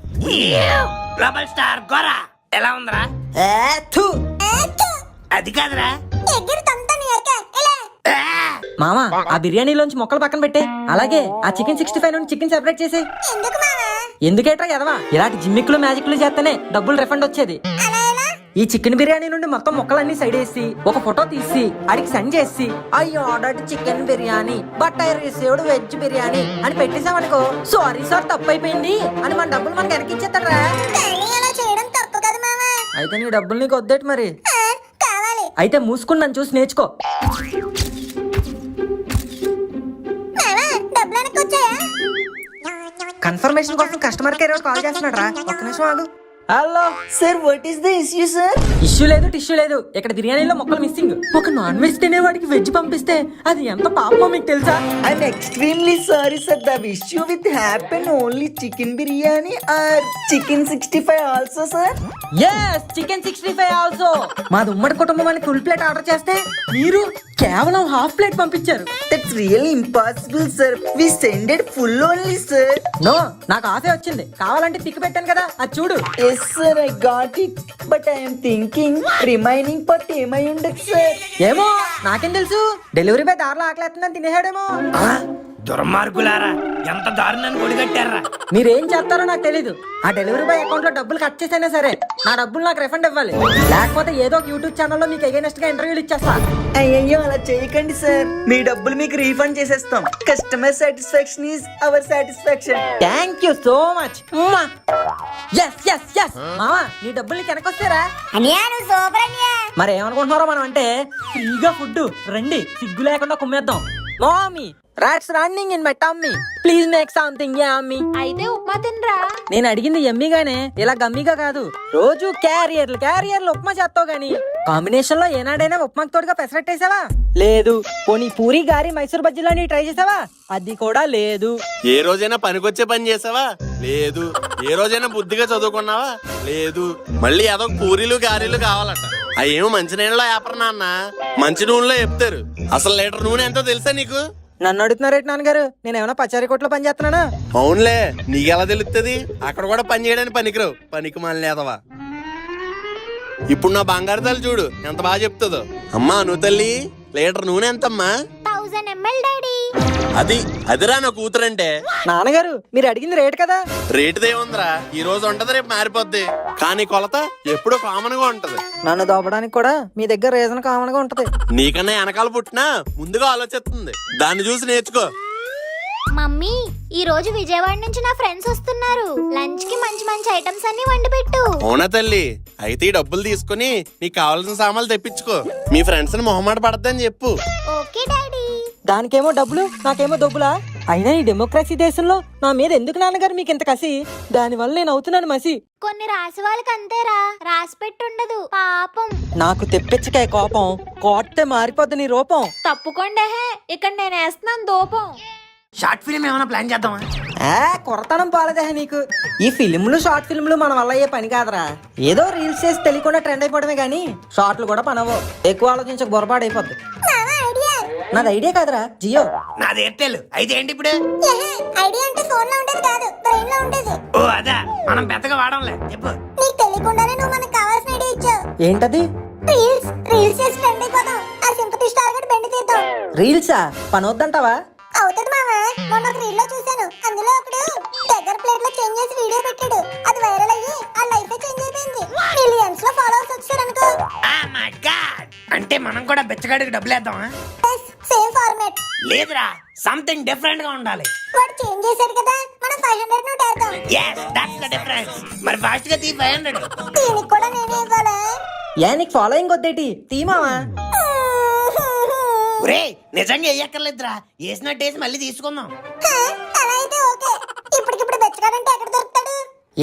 గ్లోబల్ స్టార్ గోరా ఎలా ఉందిరా? అది కాదురా, ఎగిరి తంతని ఎరక ఇలా. మామా, ఆ బిర్యానీలోంచి మొక్కలు పక్కన పెట్టే. అలాగే ఆ చికెన్ 65 నుండి చికెన్ సెపరేట్ చేసే. ఎందుకు మావా? ఎందుకేట్రా ఎదవా, ఇలాంటి జిమ్మిక్లు మ్యాజిక్లు చేస్తేనే డబ్బులు రిఫండ్ వచ్చేది. అలా ఎలా? ఈ చికెన్ బిర్యానీ నుండి మొత్తం ముక్కలన్నీ సైడ్ వేసి ఒక ఫోటో తీసి అడిగి సెండ్ చేసి I ordered chicken biryani but I received veg biryani అని పెట్టేసామనుకో, సారీ సార్ తప్పైపోయింది అని మన డబ్బులు మనకి వెనకిచ్చేస్తాడ్రా. కానీ అలా చేయడం తప్పు కదా మావా. అయితే నీ డబ్బులు నీకు వద్దేటి మరి? కావాలి. అయితే మూసుకుని నన్ను చూసి నేర్చుకో. మావా, డబ్బులు వెనక్కి వచ్చాయా? కన్ఫర్మేషన్ కోసం కస్టమర్ కేర్ కాల్ చేస్తున్నాడు రా, ఒక్క నిమిషం ఆగు. Hello sir, what is the issue sir? Issue లేదు, టిష్యూ లేదు. ఇక్కడ బిర్యానీలో మొక్కలు మిస్సింగ్. ఒక నాన్ వెజ్ తినేవాడికి వెజ్ పంపిస్తే అది ఎంత పాపమో మీకు తెలుసా? I'm extremely sorry sir. The issue with happen only chicken biryani or chicken 65 also sir? yes chicken 65 also. మా ఉమ్మడి కుటుంబానికి ఫుల్ ప్లేట్ ఆర్డర్ చేస్తే మీరు కేవలం హాఫ్ ప్లేట్ పంపించారు. That's really impossible sir. We send it full only sir. No, నాకు హాఫే వచ్చింది. కావాలంటే పిక్ పెట్టాను కదా, అది చూడు. Yes sir, I got it. But I am thinking remaining part ఏమై ఉండదు sir. ఏమో నాకేం తెలుసు, డెలివరీ బాయ్ దారిలో ఆకలేస్తుందని తినేసాడేమో. దుర్మార్గులారా, ఎంత దారుణాన్ని ఒడిగట్టారా. మీరేం చేస్తారో నాకు తెలీదు. ఆ డెలివరీ బాయ్ అకౌంట్ లో డబ్బులు కట్ చేసైనా సరే నా డబ్బులు నాకు రిఫండ్ ఇవ్వాలి. లేకపోతే ఏదో ఒక యూట్యూబ్ ఛానల్లో మీకు అగైనెస్ట్ గా ఇంటర్వ్యూలు ఇచ్చేస్తా. అయ్యయ్యో, అలా చేయకండి సార్. మీ డబ్బులు మీకు రీఫండ్ చేసేస్తాం. Customer satisfaction is our satisfaction. Thank you so much. మామా, నీ డబ్బులు నీకు వెనకొస్తారా? అనియా, నువ్వు సూపర్ అనియా. మరి ఏమనుకుంటున్నారో మనం అంటే ఫ్రీగా ఫుడ్. రండి, సిగ్గు లేకుండా కుమ్మేద్దాం. Mummy, rats running in my tummy, please make something yummy. అయితే ఉప్మా తినరా? నేను అడిగింది ఎమ్మిగానే, ఇలా గమ్మిగా కాదు. రోజు క్యారియర్లు ఉప్మా చేస్తావు గానీ కాంబినేషన్ లో ఏనాడైనా ఉప్మాకి తోడుగా పెసరట్టేసావా? లేదు. పోనీ పూరి గారి మైసూర్ బజ్జీలో నీ ట్రై చేసావా? అది కూడా లేదు. ఏ రోజైనా పనికొచ్చే పని చేసావా? లేదు. ఏ రోజైనా బుద్ధిగా చదువుకున్నావా? లేదు. మళ్ళీ ఏదో పూరీలు గారీలు కావాలట. అవేమో మంచి నీళ్ళలో ఏపరు నాన్న, మంచి నూనెలో చెప్తారు. అసలు లీటర్ నూనె ఎంతో తెలుసా నీకు? నన్ను అడుగుతున్నారేంటి నాన్నగారు? నేను ఏమైనా పచారీ కొట్లో పని చేస్తున్నానా? అవునులే, నీకెలా తెలుస్తుంది? అక్కడ కూడా పని చేయడానికి పనికిరావు, పనికి మాలేదవా. ఇప్పుడు నా బంగారు తల్లి చూడు ఎంత బాగా చెప్తుందో. అమ్మా నువ్వు తల్లి, లీటర్ నూనె ఎంతమ్మా? 1000 ml డాడీ. అదిరా నా కూతురంటే. నాన్నగారు మీరు అడిగింది రేట్ కదా. రేటుదే ఉందిరా, ఈ రోజు ఉంటది రేపు మారిపోద్ది, కానీ కొలత ఎప్పుడూ కామన్ గా ఉంటది. నన్ను దోపడానికి కూడా మీ దగ్గర రీజన్ కామన్ గా ఉంటది. నీకన్నా వెనకాల పుట్టినా ముందుగా ఆలోచిస్తుంది, దాన్ని చూసి నేర్చుకో. మమ్మీ, ఈ రోజు విజయవాడ నుంచి నా ఫ్రెండ్స్ వస్తున్నారు. లంచ్ కి మంచి మంచి ఐటమ్స్ అన్ని వండి పెట్టు. అవునా తల్లి, అయితే ఈ డబ్బులు తీసుకుని నీకు కావాల్సిన సామాన్లు తెప్పించుకో. మీ ఫ్రెండ్స్ ని మొహమాట పడద్దని చెప్పు. Okay daddy. దానికేమో డబ్బులు, నాకేమో డబ్బులా? అయినా ఈ డెమోక్రసీ దేశంలో నా మీద ఎందుకు నాన్నగారు మీకు ఇంత కసి? దానివల్ల నేను అవుతున్నాను మసి. కొన్ని రాసి వాళ్ళకి అంతేరా, రాసి పెట్టుండదు పాపం. నాకు తెప్పించకే కోపం, కోట్టే మారిపోద్ది నీ రూపం. తప్పుకోండి, ఇక్కడ నేను వేస్తున్నాను దూపం. షార్ట్ ఫిల్మ్ ఏమైనా ప్లాన్ చేద్దామా? కొరతనం పాలదే నీకు. ఈ ఫిల్మ్లు షార్ట్ ఫిల్మ్లు మన వల్ల అయ్యే పని కాదురా. ఏదో రీల్స్ చేసి తెలియకుండా ట్రెండ్ అయిపోవడమే గానీ షార్ట్లు కూడా పనవు. ఎక్కువ ఆలోచించక బొరపాటు అయిపోద్ది. నాది ఐడియా కాదురా, జియో. నాది ఎయిర్టెల్. అయితే ఏంటి ఇప్పుడు? ఐడియా అంటే ఫోన్ లో ఉండేది కాదు, బ్రెయిన్ లో ఉండేది. ఓ అదా, మనం పెద్దగా వాడంలే. చెప్పు. నీకు తెలియకుండానే నువ్వు మనకు కావాల్సిన ఐడియా ఇచ్చావు. ఏంటది? రీల్స్ చేసి ట్రెండ్ అయిపోతాం. ఆ సింపతి స్టార్ గడ్ బెండి తీద్దాం. రీల్సా? పని వద్దంటావా? అవుతుంది మామ. మొన్న ఒక రీల్ లో చూశాను, అందులో ఒకడు దగ్గర ప్లేట్ లో చేంజ్ చేసి వీడియో పెట్టాడు. అది వైరల్ అయ్యి ఆ లైఫ్ చేంజ్ అయిపోయింది. మిలియన్స్ లో ఫాలోవర్స్ వచ్చారు అనుకో. మై గాడ్, అంటే మనం కూడా బెచ్చగాడికి డబ్బులు వేద్దామా? Same format. లేదురా, సంథింగ్ డిఫరెంట్ గా ఉండాలి. వాడు చేంజ్ చేశాడు కదా, మనం 500 నోట్ వేద్దాం. yes that's the difference. మరి ఫాస్ట్ గా తీ 500. దీనికి కూడా నేనే ఇవ్వాలా? నీకు ఫాలోయింగ్ వద్దేటి? తీమావా? ఒరే, నిజంగా వేయక్కర్లేదురా, వేసినట్టు వేసి మళ్ళీ తీసుకుందాం. అలా అయితే ఓకే. ఇప్పటికిప్పుడు బెచ్చగాడంటే ఎక్కడ దొరుకుతాడు?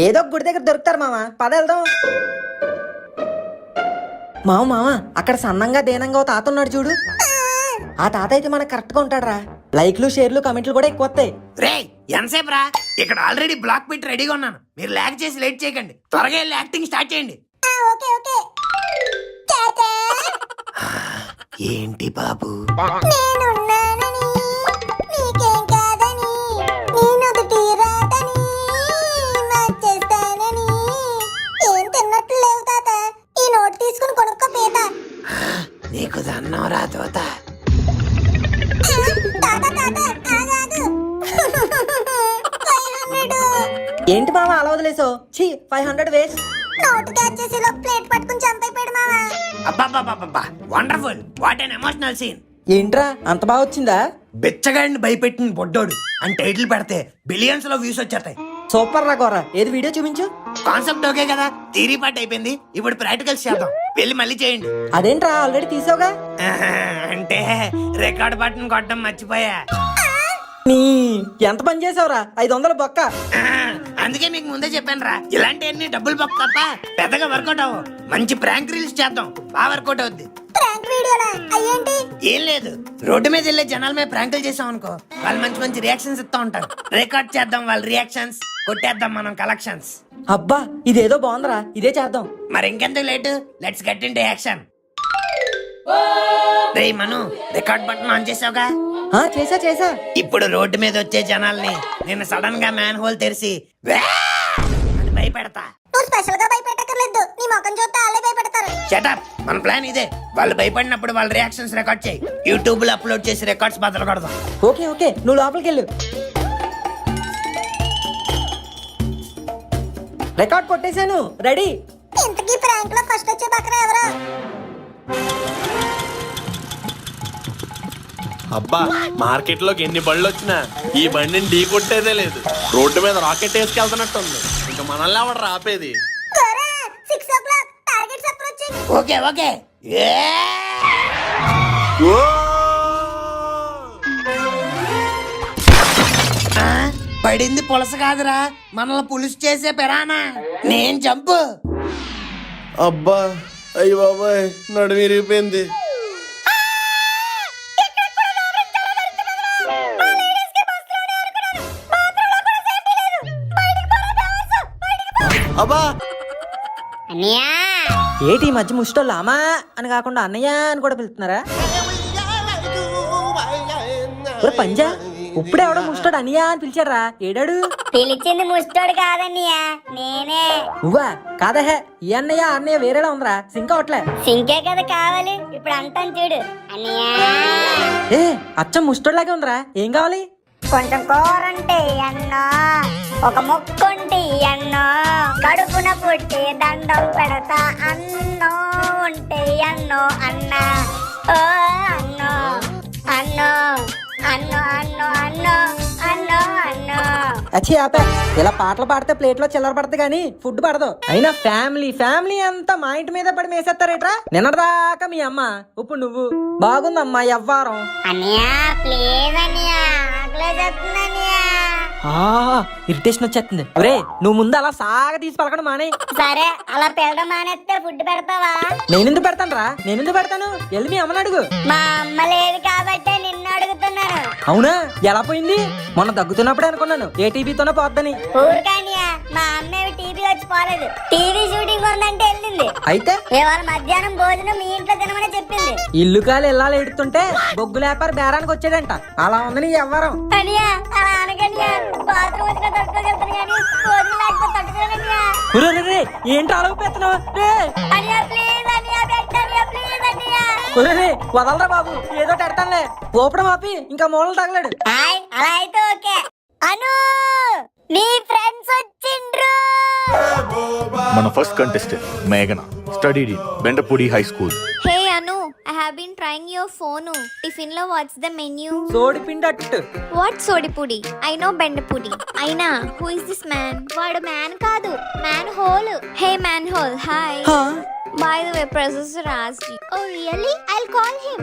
ఏదో ఒక గుడి దగ్గర దొరుకుతారు మామ, పద వెళ్దాం. మామ అక్కడ సన్నంగా దేనంగా ఓ తాత ఉన్నాడు చూడు. ఆ తాత అయితే మనకు కరెక్ట్ గా ఉంటాడు. లైక్లు షేర్లు కమెంట్లు కూడా ఎక్కువ వస్తాయి. రే ఎంతసేపు రా, ఇక్కడ ఆల్రెడీ బ్లాక్ పెట్టి రెడీగా ఉన్నాను. మీరు లాగ్ చేసి లేట్ చేయకండి, త్వరగా వెళ్ళి యాక్టింగ్ స్టార్ట్ చేయండి. Okay okay. తాతా, ఏంటి బాబు? నేనున్నానని, నీకేం కాదని, నేనొకటి రాదని, వచ్చేస్తానని. ఏం తిన్నట్లు లేవు తాత. ఈ నోటు తీసుకుని కొనుక్కో పీత. నీకు దన్నం రా తోత. తాత తాత ఆగాదు. 500. ఏంటి మామ అలా వదిలేసో? 500 వేస్ట్. నోటు క్యాచ్ చేసి లో ప్లేట్ పట్టుకుని చంపైపోయాడు మావా. అబ్బా, wonderful, what an emotional scene. ఏంట్రా అంత బాగా వచ్చిందా? బిచ్చగాడిని భయపెట్టిన బొడ్డోడు అని టైటిల్ పెడితే బిలియన్స్ లో వ్యూస్ వచ్చేస్తాయి. సూపర్ రా గోరా. ఏది వీడియో చూపించు. కాన్సెప్ట్ ఓకే కదా, థియరీ పార్ట్ అయిపోయింది. ఇప్పుడు ప్రాక్టికల్స్ చేద్దాం. వెళ్ళి మళ్ళీ చేయండి. అదేంట్రా ఆల్రెడీ తీసావుగా? అంటే రికార్డ్ బటన్ కొట్టడం మర్చిపోయా. నీ ఎంత పని చేసావురా? 500 బొక్క. అందుకే మీకు ముందే చెప్పాను రా, ఇలాంటివన్నీ డబ్బులు బొక్క తప్ప పెద్దగా వర్కౌట్ అవ్వవు. మంచి ప్రాంక్ రీల్స్ చేద్దాం, బాగా వర్కౌట్ అవుద్ది. ప్రాంక్ వీడియోలా? అయ్యేంటి? ఏం లేదు, రోడ్డు మీద వెళ్ళే జనాల మీద ప్రాంకులు చేసాం అనుకో, వాళ్ళు మంచి మంచి రియాక్షన్స్ ఇస్తా ఉంటారు. రికార్డ్ చేద్దాం వాళ్ళ రియాక్షన్స్, కొట్టేద్దాం మనం కలెక్షన్స్. అబ్బా ఇదేదో బాగుందిరా, ఇదే చేద్దాం. మరి ఇంకెందుకు late, let's get into action. రేయ్ మను, రికార్డ్ బటన్ ఆన్ చేసావుగా? చేసా. ఇప్పుడు రోడ్డు మీద వచ్చే జనాల్ని నేను సడన్ గా మ్యాన్ హోల్ తెరిచి "వా!" అని భయపెడతా. నువ్వు స్పెషల్ గా భయపెట్టక్కర్లేదు, నీ ముఖం చూస్తే వాళ్ళే భయపెడతారు. షటప్, మన ప్లాన్ ఇదే. వాళ్ళు భయపడినప్పుడు వాళ్ళ రియాక్షన్స్ రికార్డ్ చేయి, యూట్యూబ్ లో అప్లోడ్ చేసి రికార్డ్స్ బదులు కొడదాం. ఓకే నువ్వు లోపలికి వెళ్ళు. రికార్డ్ కొట్టేశాను, రెడీ. ఇంతకీ ప్రాంక్ లో ఫస్ట్ వచ్చే బకరా ఎవరు? అబ్బా, మార్కెట్ లోకి ఎన్ని బళ్ళు వచ్చినా ఈ బండిని ఢీ కొట్టేదే లేదు. రోడ్డు మీద రాకెట్ వేసుకెళ్తున్నట్టుంది. ఇంకా మనల్ని ఎవడు రాపేది? 6 o'clock టార్గెట్స్ అప్రోచింగ్. ఓకే పడింది పులస కాదురా, మనల్ని పులుసు చేసే పెరానా. నేను జంపు. అబ్బా అయ్యి బాబాయ్, నడుము విరిగిపోయింది. అబ్బా ఏటి ఈ మధ్య ముష్టోళ్ళు అమ్మా అని కాకుండా అన్నయ్య అని కూడా పిలుస్తున్నారా? ఒరే పంజా ఇప్పుడే ఎవడో ముస్టాడు అనియా అని పిలిచాడ్రా ఏడాడు పిలిచింది ముష్టోడు కాదన్నయ్య నేనే. నువ్వా కాదా ఈ అన్నయ్య ఆ అన్నయ్య వేరేలా ఉందిరా సింక్ అవట్లే సింకే కదా కావాలి ఇప్పుడు అంటాను చూడు అన్నయ్య. ఏ అచ్చం ముస్టోడ్లాగే ఉందిరా ఏం కావాలి కొంచెం కూరంటే అన్నో, ఒక ముక్కుంటి అన్నో, కడుపున పుట్టి దండం పెడతా అన్నో ఉంటే అన్నో అన్న. ఓ అన్నో అన్నో అన్నో అన్నో అన్నో అన్నో అన్నో. అచ్చి ఆపే ఇలా పాటలు పాడితే ప్లేట్ లో చిల్లర పడదు కానీ ఫుడ్ పడదు. అయినా ఫ్యామిలీ అంతా మా ఇంటి మీద పడి మేసేస్తారేట్రా నిన్నటిదాకా మీ అమ్మ ఇప్పుడు నువ్వు బాగుందమ్మా ఎవ్వారం. అన్నయ్య ప్లీజ్ అన్నయ్య ఆకలి చేస్తుంది అన్నయ్య. ఇరిటేషన్ వచ్చేస్తుంది. ఒరే నువ్వు ముందు అలా సాగ తీసి పలకడం మానే. సరే అలా పెళ్ళడం మానేస్తే ఫుడ్ పెడతావా? నేనెందుకు పెడతాను వెళ్ళి మీ అమ్మని అడుగు. మా అమ్మ లేదు కాబట్టే నిన్ను అడుగుతున్నాను. అవునా ఎలా పోయింది? మొన్న దగ్గుతున్నప్పుడే అనుకున్నాను ఏ టీవీతోనే పోద్దని. ఊరికానియా మా అమ్మ టీవీ వచ్చి పోలేదు. టీవీ షూటింగ్ ఉందంటే వెళ్ళింది. అయితే ఇవాళ మధ్యాహ్నం భోజనం మీ ఇంట్లో తినమని చెప్పింది. ఇల్లు కాలు ఇల్లాలు ఎడుతుంటే బొగ్గు లేపారు బేరానికి వచ్చాడంట. అలా ఉంది నీ ఎవ్వరం. అనియా అలా అనగనియా బాత్రూమ్ వచ్చిన తట్టుకోగలుగుతాను కానీ భోజనం లేకపోతే తట్టుకోలేనియా. ఒరేయ్, ఏంటి అలవపెత్తనావు రే? అనియా ప్లీజ్ అనియా పెట్టనియా ప్లీజ్ అనియా. ఒరేయ్, వదలరా బాబు ఏదో పెడతానులే. ఊపడం ఆపి ఇంకా మూలలు తగలాడు. హాయ్ అలా అయితే ఓకే. అను నీ ఫ్రెండ్స్ వచ్చిండ్రు. మన ఫస్ట్ కంటెస్టెంట్ మేఘన studied in Bendapudi high school. Hey Anu, I have been trying your phone. Tiffin lo what's the menu? సోడి పిండట్టు. What sodipudi? I know bendapudi. Aina, who is this man? Vaadu man kaadu, manhole. Hey manhole, hi. By the way, Professor asked you. Oh really? I'll call him.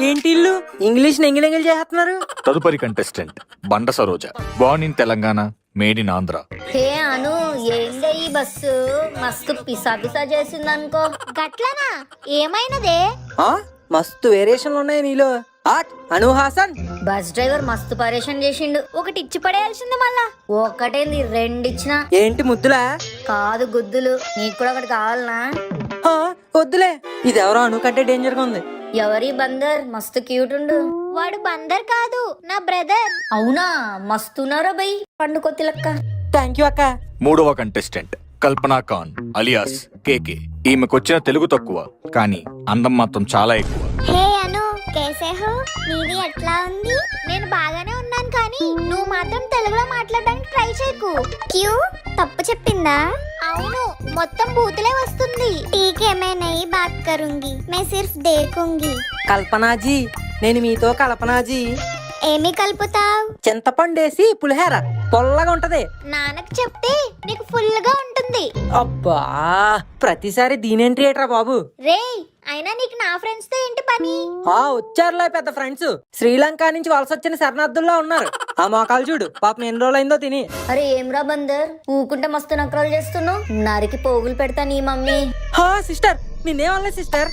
ఏంటి ఇల్లు ఇంగ్లీష్ ఎంగిల్ చేస్తున్నారు. తదుపరి contestant Banda Saroja, born in Telangana, made in Andhra. Hey Anu ఏందే ఈ బస్సు మస్తు పిసా చేసిందనుకో. గట్లనా? ఏమైనదే? మస్తు వేరియేషన్లు ఉన్నాయి నీలో. అను హాసన్ బస్ డ్రైవర్ మస్తు పరేషాన్ చేసిండు. ఒకటి ఇచ్చి పడేయాల్సింది మళ్ళా. ఒక్కటేంది రెండిచ్చినా. ఏంటి ముద్దులా? కాదు గుద్దులు. నీకు కూడా ఒకటి కావాలనా? వద్దులే ఇది ఎవరో అను కంటే డేంజర్ గా ఉంది. ఎవరి బందర్ మస్తు క్యూట్ ఉండు. వాడు బందర్ కాదు నా బ్రదర్. అవునా మస్తున్నారో బై పండుకొత్తి లెక్క. థ్యాంక్ యూ అక్క. మూడవ కంటెస్టెంట్ కల్పనా ఖాన్ అలియాస్ కేకే. ఈమెకొచ్చిన తెలుగు తక్కువ కానీ అందం మాత్రం చాలా ఎక్కువ. హే అను కేసే హో? నీది ఎట్లా ఉంది? నేను బాగానే ఉన్నాను కానీ నువ్వు మాత్రం తెలుగులో మాట్లాడడానికి ట్రై చేయకు. క్యూ తప్పు చెప్పిందా? అవును మొత్తం బూతులే వస్తుంది. టీకే మే నహీ బాత్ కరుంగి మే సిర్ఫ్ దేఖూంగి. కల్పనాజీ నేను మీతో కల్పనాజీ. ఏమి కలుపుతావ్? చింతపండేసి పులిహేర పొల్లగా ఉంటది. నాన్నకు చెప్తే నీకు ఫుల్ గా ఉంటుంది. అబ్బా ప్రతిసారి దీనేంటి ఏట్రా బాబు. రేయ్ అయినా నీకు నా ఫ్రెండ్స్ తో ఏంటి పని? వచ్చారులే పెద్ద ఫ్రెండ్స్. శ్రీలంక నుంచి వలస వచ్చిన శరణార్థుల్లో ఉన్నారు. ఆ మోకాలు చూడు పాపం ఎన్ని రోజులైందో తిని. అరే ఏమ్రా బందర్ ఊకుంటే మస్తు నకరాలు చేస్తున్నావు. నరికి పోగులు పెడతా నీ మమ్మీ. Sister నిన్నేమన్నా sister.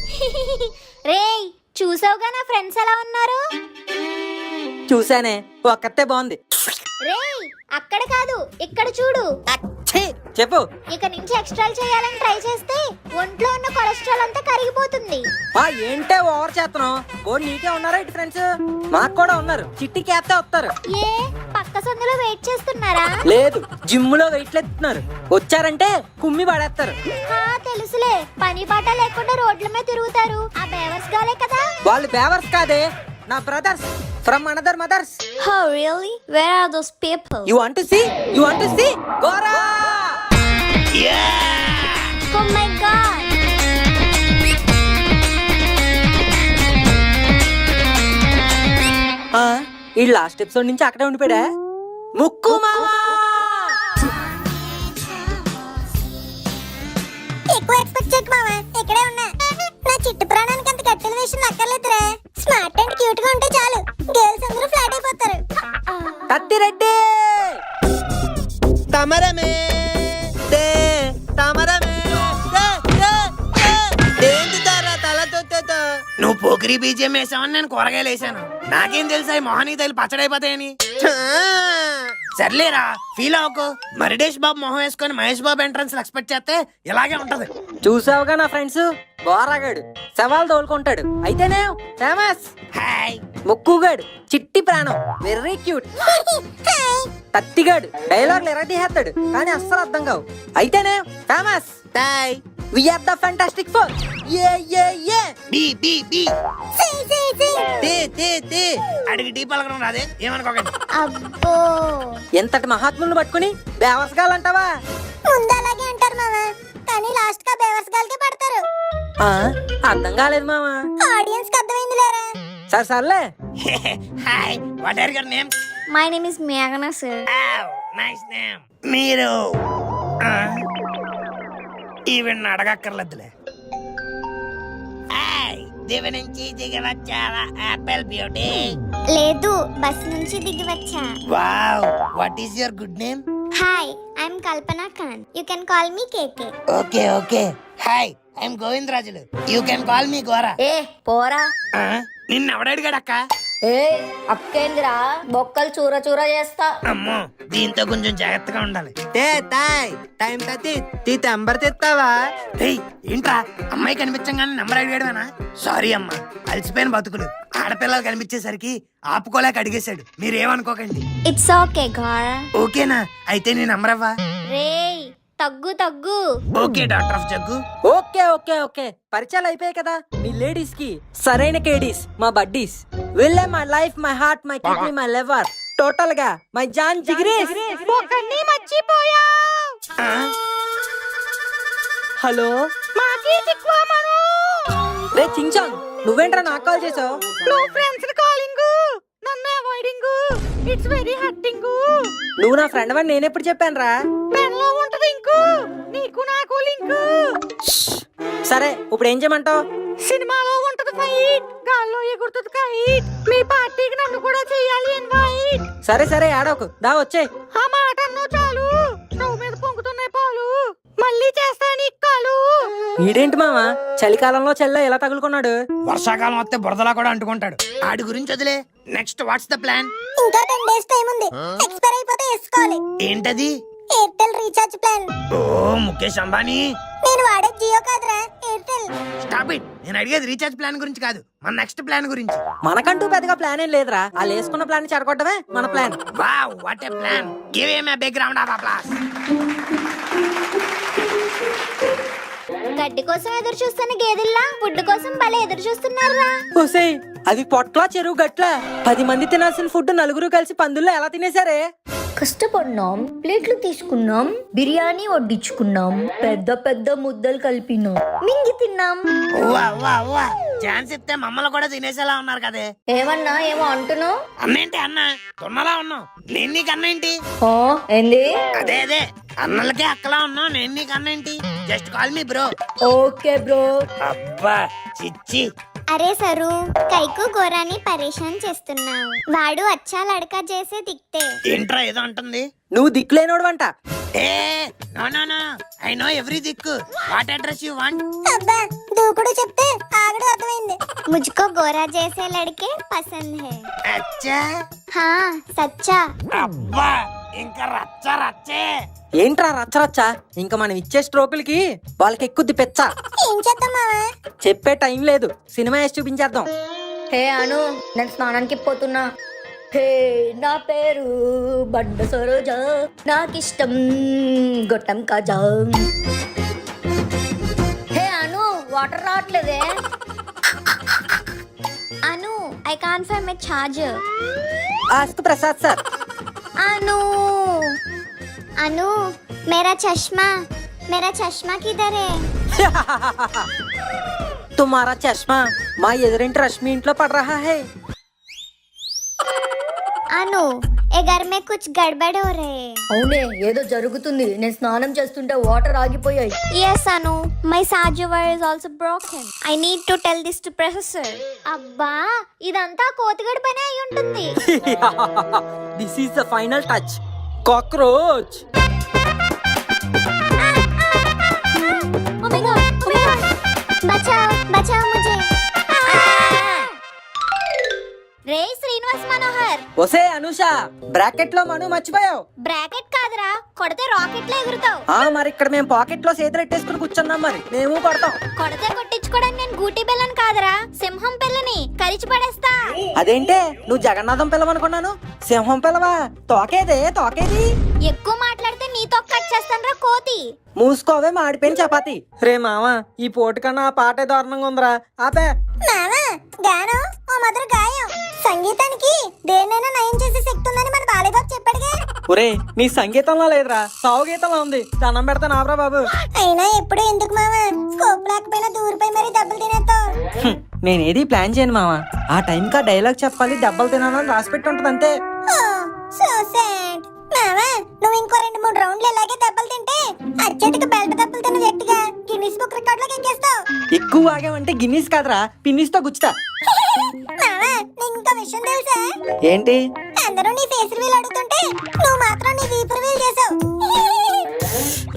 రేయ్ చూసావుగా నా ఫ్రెండ్స్ ఎలా ఉన్నారు? చూసానే ఒక్కతే బాగుంది. రేయ్ అక్కడ కాదు ఇక్కడ చూడు. చెప్పు. ఇక నుంచి ఎక్స్ట్రాల్ చేయాలని ట్రై చేస్తే ఒంట్లో ఉన్న కొలెస్ట్రాల్ అంతా కరిగిపోతుంది. ఏంటే ఓవర్ చేస్తున్నావు? బోర్డు నీకే ఉన్నారా ఇటు ఫ్రెండ్స్? మాకు కూడా ఉన్నారు. చిట్టి క్యాప్తే వస్తారు. ఏ పక్క సందులో వెయిట్ చేస్తున్నారా? లేదు జిమ్ లో వెయిట్లు ఎత్తున్నారు. వచ్చారంటే కుమ్మి పడేస్తారు. తెలుసులే పని పాట లేకుండా రోడ్ల మీద తిరుగుతారు. ఆ బేవర్స్ గాలే కదా. వాళ్ళు బేవర్స్ కాదే నా brothers from another mothers. Oh really? Where are those people? You want to see? Gora! Oh my god. ఈ లాస్ట్ ఎపిసోడ్ నుంచి అక్కడే ఉండిపోయా. ముక్కు మావా ఎక్కువ ఎక్స్పెక్ట్ చేయకు మావా, ఇక్కడే ఉన్నా. నా చిట్టు ప్రాణానికి అంత కట్టెల విషయం అక్కర్లేదురా. స్మార్ట్ అండ్ క్యూట్ గా ఉంటే చాలు గర్ల్స్ అందరూ ఫ్లాట్ అయిపోతారు. కత్తిరెడ్డి తమరమే దే తమరమే తలతో. నువ్వు పోకిరి బీజం వేసావని నేను కూరగాయలు వేసాను. నాకేం తెలుసా ఈ మొహానికి తగిలి పచ్చడైపోతాయని. సర్లేరా ఫీల్ అవ్వకు. మరిడేష్ బాబు మొహం వేసుకొని మహేష్ బాబు ఎంట్రన్స్ ఎక్స్పెక్ట్ చేస్తే ఇలాగే ఉంటది. చూసావుగా నా ఫ్రెండ్స్ గోరాగాడు సవాల్ తోలుకుంటాడు. అయితేనే ఫేమస్. హాయ్. ముక్కుగాడు చిట్టి ప్రాణం, వెర్రీ క్యూట్. తత్తిగాడు డైలాగ్లు ఎరగదీసేస్తాడు కానీ అస్సలు అర్థం కావు. అయితేనే famous. Toy we are the fantastic four. A A A B B B. తే తే తే. అడిగి డీ పలకడం రాదే, ఏమనుకోకండి. అబ్బో ఎంతటి మహాత్ములను పట్టుకుని బేవసగాలంటావా? ముందు అలాగే అంటారు మామ, కానీ లాస్ట్ గా బేవర్స్ గాలికే పడతారు. ఆ, అర్థం కాలేదు మామా. ఆడియన్స్ కి అర్థమైంది లేరా? సరే సర్లే. Hi, what are your name? My name is మేఘనా సార్. Nice name. మీరు ఈవెన్ అడగక్కర్లేదులే. హాయ్, దివి నుంచి దిగి వచ్చావా యాపిల్ బ్యూటీ? లేదు, బస్ నుంచి దిగి వచ్చా. Wow, what is your good name? Hi, I'm Kalpana Khan. You can call me KK. Okay okay. Hi, I'm Govindarajulu. You can call me Gora. ఏ పోరా. నిన్న ఎవడడిగాడక్క? ఏ అక్కేందిరా, బొక్కలు చూర చూర చేస్తా. అమ్మో, దీంతో కొంచెం జాగ్రత్తగా ఉండాలి. తే తాయ్ టైం తతి తీ తంబర్ తెస్తావా? ఏయ్, ఏంట్రా అమ్మాయి కనిపించంగానే నంబర్ అడిగాడవేనా? సారీ అమ్మా, అలసిపోయిన బతుకులు. ఆడపిల్లలు కనిపించేసరికి ఆపుకోలేక అడిగేశాడు. మీరేమనుకోకండి. It's okay Gora. ఓకేనా? అయితే నీ నంబర్ అవ్వా. రేయ్ తగ్గు తగ్గు. Okay doctor of Jaggu. Okay okay okay, పరిచయాలు అయిపోయాయి కదా. మీ లేడీస్ కి సరైన కేడీస్ మా బడ్డీస్. విల్లే my life, my heart, my kidney, my liver, total గా మై జాన్ జిగ్రీస్. ఒకని మర్చిపోయా. హలో రే చించాంగ్, నువ్వేంట్రా నాకు కాల్ చేసావు? నువ్వు నా ఫ్రెండ్ అని నేనెప్పుడు చెప్పాను రా? సరే, ఇప్పుడు ఏం చేయమంటావు? సినిమాలో ఉంటది ఫైట్, గాల్లో ఎగురుతుంది కైట్, మీ పార్టీకి నన్ను కూడా చెయ్యాలి ఇన్వైట్. సరే సరే, ఆడోకు దా వచ్చే. ఆ మాట అన్నో చాలు, స్టవ్ మీద పొంగుతున్నాయి పాలు, మళ్ళీ చేస్తా నీకు కాలు. వీడేంటి మామ చలికాలంలో చెల్ల ఎలా తగులుకున్నాడు? వర్షాకాలం వస్తే బురదలా కూడా అంటుకుంటాడు. ఆడి గురించి వదిలే. Next what's the plan? ఇంకా 10 days టైం ఉంది, ఎక్స్పైర్ అయిపోతే వేసుకోవాలి. ఏంటది? Airtel recharge plan. Oh Mukesh Ambani. నేను వాడే జియో కాదురా, ఎయిర్టెల్. Stop it. నేను అడిగేది రీఛార్జ్ ప్లాన్ గురించి కాదు, మన నెక్స్ట్ ప్లాన్ గురించి. మనకంటూ పెద్దగా ప్లాన్ ఏం లేదురా, వాళ్ళు వేసుకున్న ప్లాన్ చెడగొట్టమే మన plan. Wow, what a plan. Give him a background of applause. గడ్డి కోసం ఎదురు చూస్తున్న గేదెల్లా ఫుడ్ కోసం భలే ఎదురు చూస్తున్నారా? ఓసేయ్, అవి పొట్లా చెరువు గట్ల 10 మంది తినాల్సిన ఫుడ్ నలుగురు కలిసి పందుల్లో ఎలా తినేసారే? కష్టపడినాం, ప్లేట్లు తీసుకున్నాం, బిర్యానీ వడ్డించుకున్నాం, పెద్ద పెద్ద ముద్దలు కలిపినాం, మింగి తిన్నాం. వా వా వా, ఛాన్స్ ఇస్తే మమ్మల్ని కూడా తినేసేలా ఉన్నారు కదే. ఏమన్నా ఏమో అంటున్నావు? అన్నేంటి అన్న, తున్నలా ఉన్నావు. నేను నీకు అన్నేంటి? ఏంది? అదే అదే, అన్నలకే అక్కలా ఉన్నావు. నేను నీకు అన్నేంటి? Just call me bro. Okay bro. అబ్బా చిచ్చి. అరే సరు, కైకు గోరాని పరేషాన్ చేస్తున్నావు. వాడు అచ్చా లడకా చేసే దిక్తే. ఏంట్రా ఏదో అంటుంది? నువ్వు దిక్కులేనోడు అంట. ఏ no no no, I know every దిక్కు. What address you want? అబ్బా, దూకుడు చెప్తే ఆగడు అర్థమైంది. ముజ్కో గోరా చేసే లड़के పసంద్ హై. అచ్చా. హా సచ్చా. అబ్బా, ఇంకా రచ్చ రచ్చే. ఏంట్రా రచ్చరచ్చా? ఇంకా మనం ఇచ్చే స్ట్రోకులకి వాళ్ళకి ఎక్కుద్ది పెచ్చ. ఏం చేద్దాం మావా? చెప్పే టైం లేదు, సినిమా వేసి చూపించేద్దాం. హే అను, నేను స్నానానికి పోతున్నా. హే నా పేరు బండ సరోజ, నాకిష్టం గొట్టం కాజా. హే అను, వాటర్ రావట్లేదే. Anu, I can't find my charger. Ask Prasad sir. Anu Anu, मेरा चश्मा किधर है? తుమారా చష్మా మా ఎదురింటి రష్మి ఇంట్లో పడ రహా హై. అను, ఏ घर में कुछ गड़बड़ हो रहे हैं. అవునే, ఏదో జరుగుతుంది. నేను స్నానం చేస్తుంటే వాటర్ ఆగిపోయాయి. Yes Anu, my charger wire is also broken. I need to tell this to processor. అబ్బా, ఇదంతా కోతిగడి పని అయి ఉంటుంది. This is the final touch. Cockroach. Oh my god, oh my god. बचाओ मुझे. రే శ్రీనివాస్ మనోహర్. ఒసే అనుష, బ్రాకెట్ లో మను మర్చిపోయావు. బ్రాకెట్ కాదురా, కొడితే రాకెట్ లో ఎగురుతావు. మరి ఇక్కడ మేము పాకెట్ లో చేతులు ఎట్టేసుకుని కూర్చున్నాం, మరి మేము కొడతాం. కొడితే కొట్టించుకోవడానికి నేను గూటి బెల్లని కరిచి పడేస్తా. అదేంటే నువ్వు జగన్నాథం పిల్లవనుకున్నాను, సింహం పిల్లవా? తోకేది ఎక్కువ మాట్లాడితే నీతో కట్ చేస్తాను కోతి. మూసుకోవే మాడిపోయిన చపాతి. రే మామ, ఈ పోటు కన్నా ఆ పాటే దారుణంగా ఉందిరా, ఆపే. మామ గానం ఓ మధుర గాయం. సంగీతానికి దేన్నైనా నయం చేసే శక్తి ఉందని మన బాలయ్యబాబు చెప్పాడుగా. ఒరే నీ సంగీతంలో లేదురా, సావు గీతంలో ఉంది. దండం పెడతాను ఆపరా బాబు. అయినా ఎప్పుడు ఎందుకు మామ, స్కోప్ లేకపోయినా దూరిపై మరీ దెబ్బలు తినేస్తావు. నేనేది ప్లాన్ చేయను మామ, ఆ టైంకి ఆ డైలాగ్ చెప్పాలి, దెబ్బలు తినాలని రాసి పెట్టి ఉంటుంది అంతే. So sad. మామా నువ్వు ఇంకో 2-3 రౌండ్లు ఇలాగే దెబ్బలు తింటే అత్యధిక బెల్ట్ దెబ్బలు తిన్న వ్యక్తిగా గిన్నిస్ బుక్ రికార్డ్ లోకి ఎక్కేస్తావు. ఎక్కువ ఆగామంటే గిన్నీస్ కాదురా, పిన్నిస్ తో గుచ్చుతా. మామా నీకు ఇంకో విషయం తెలుసా? ఏంటి? అందరూ నీ ఫేస్ రివీల్ అడుగుతుంటే నువ్వు మాత్రం నీ వీపు రివీల్ చేసావు.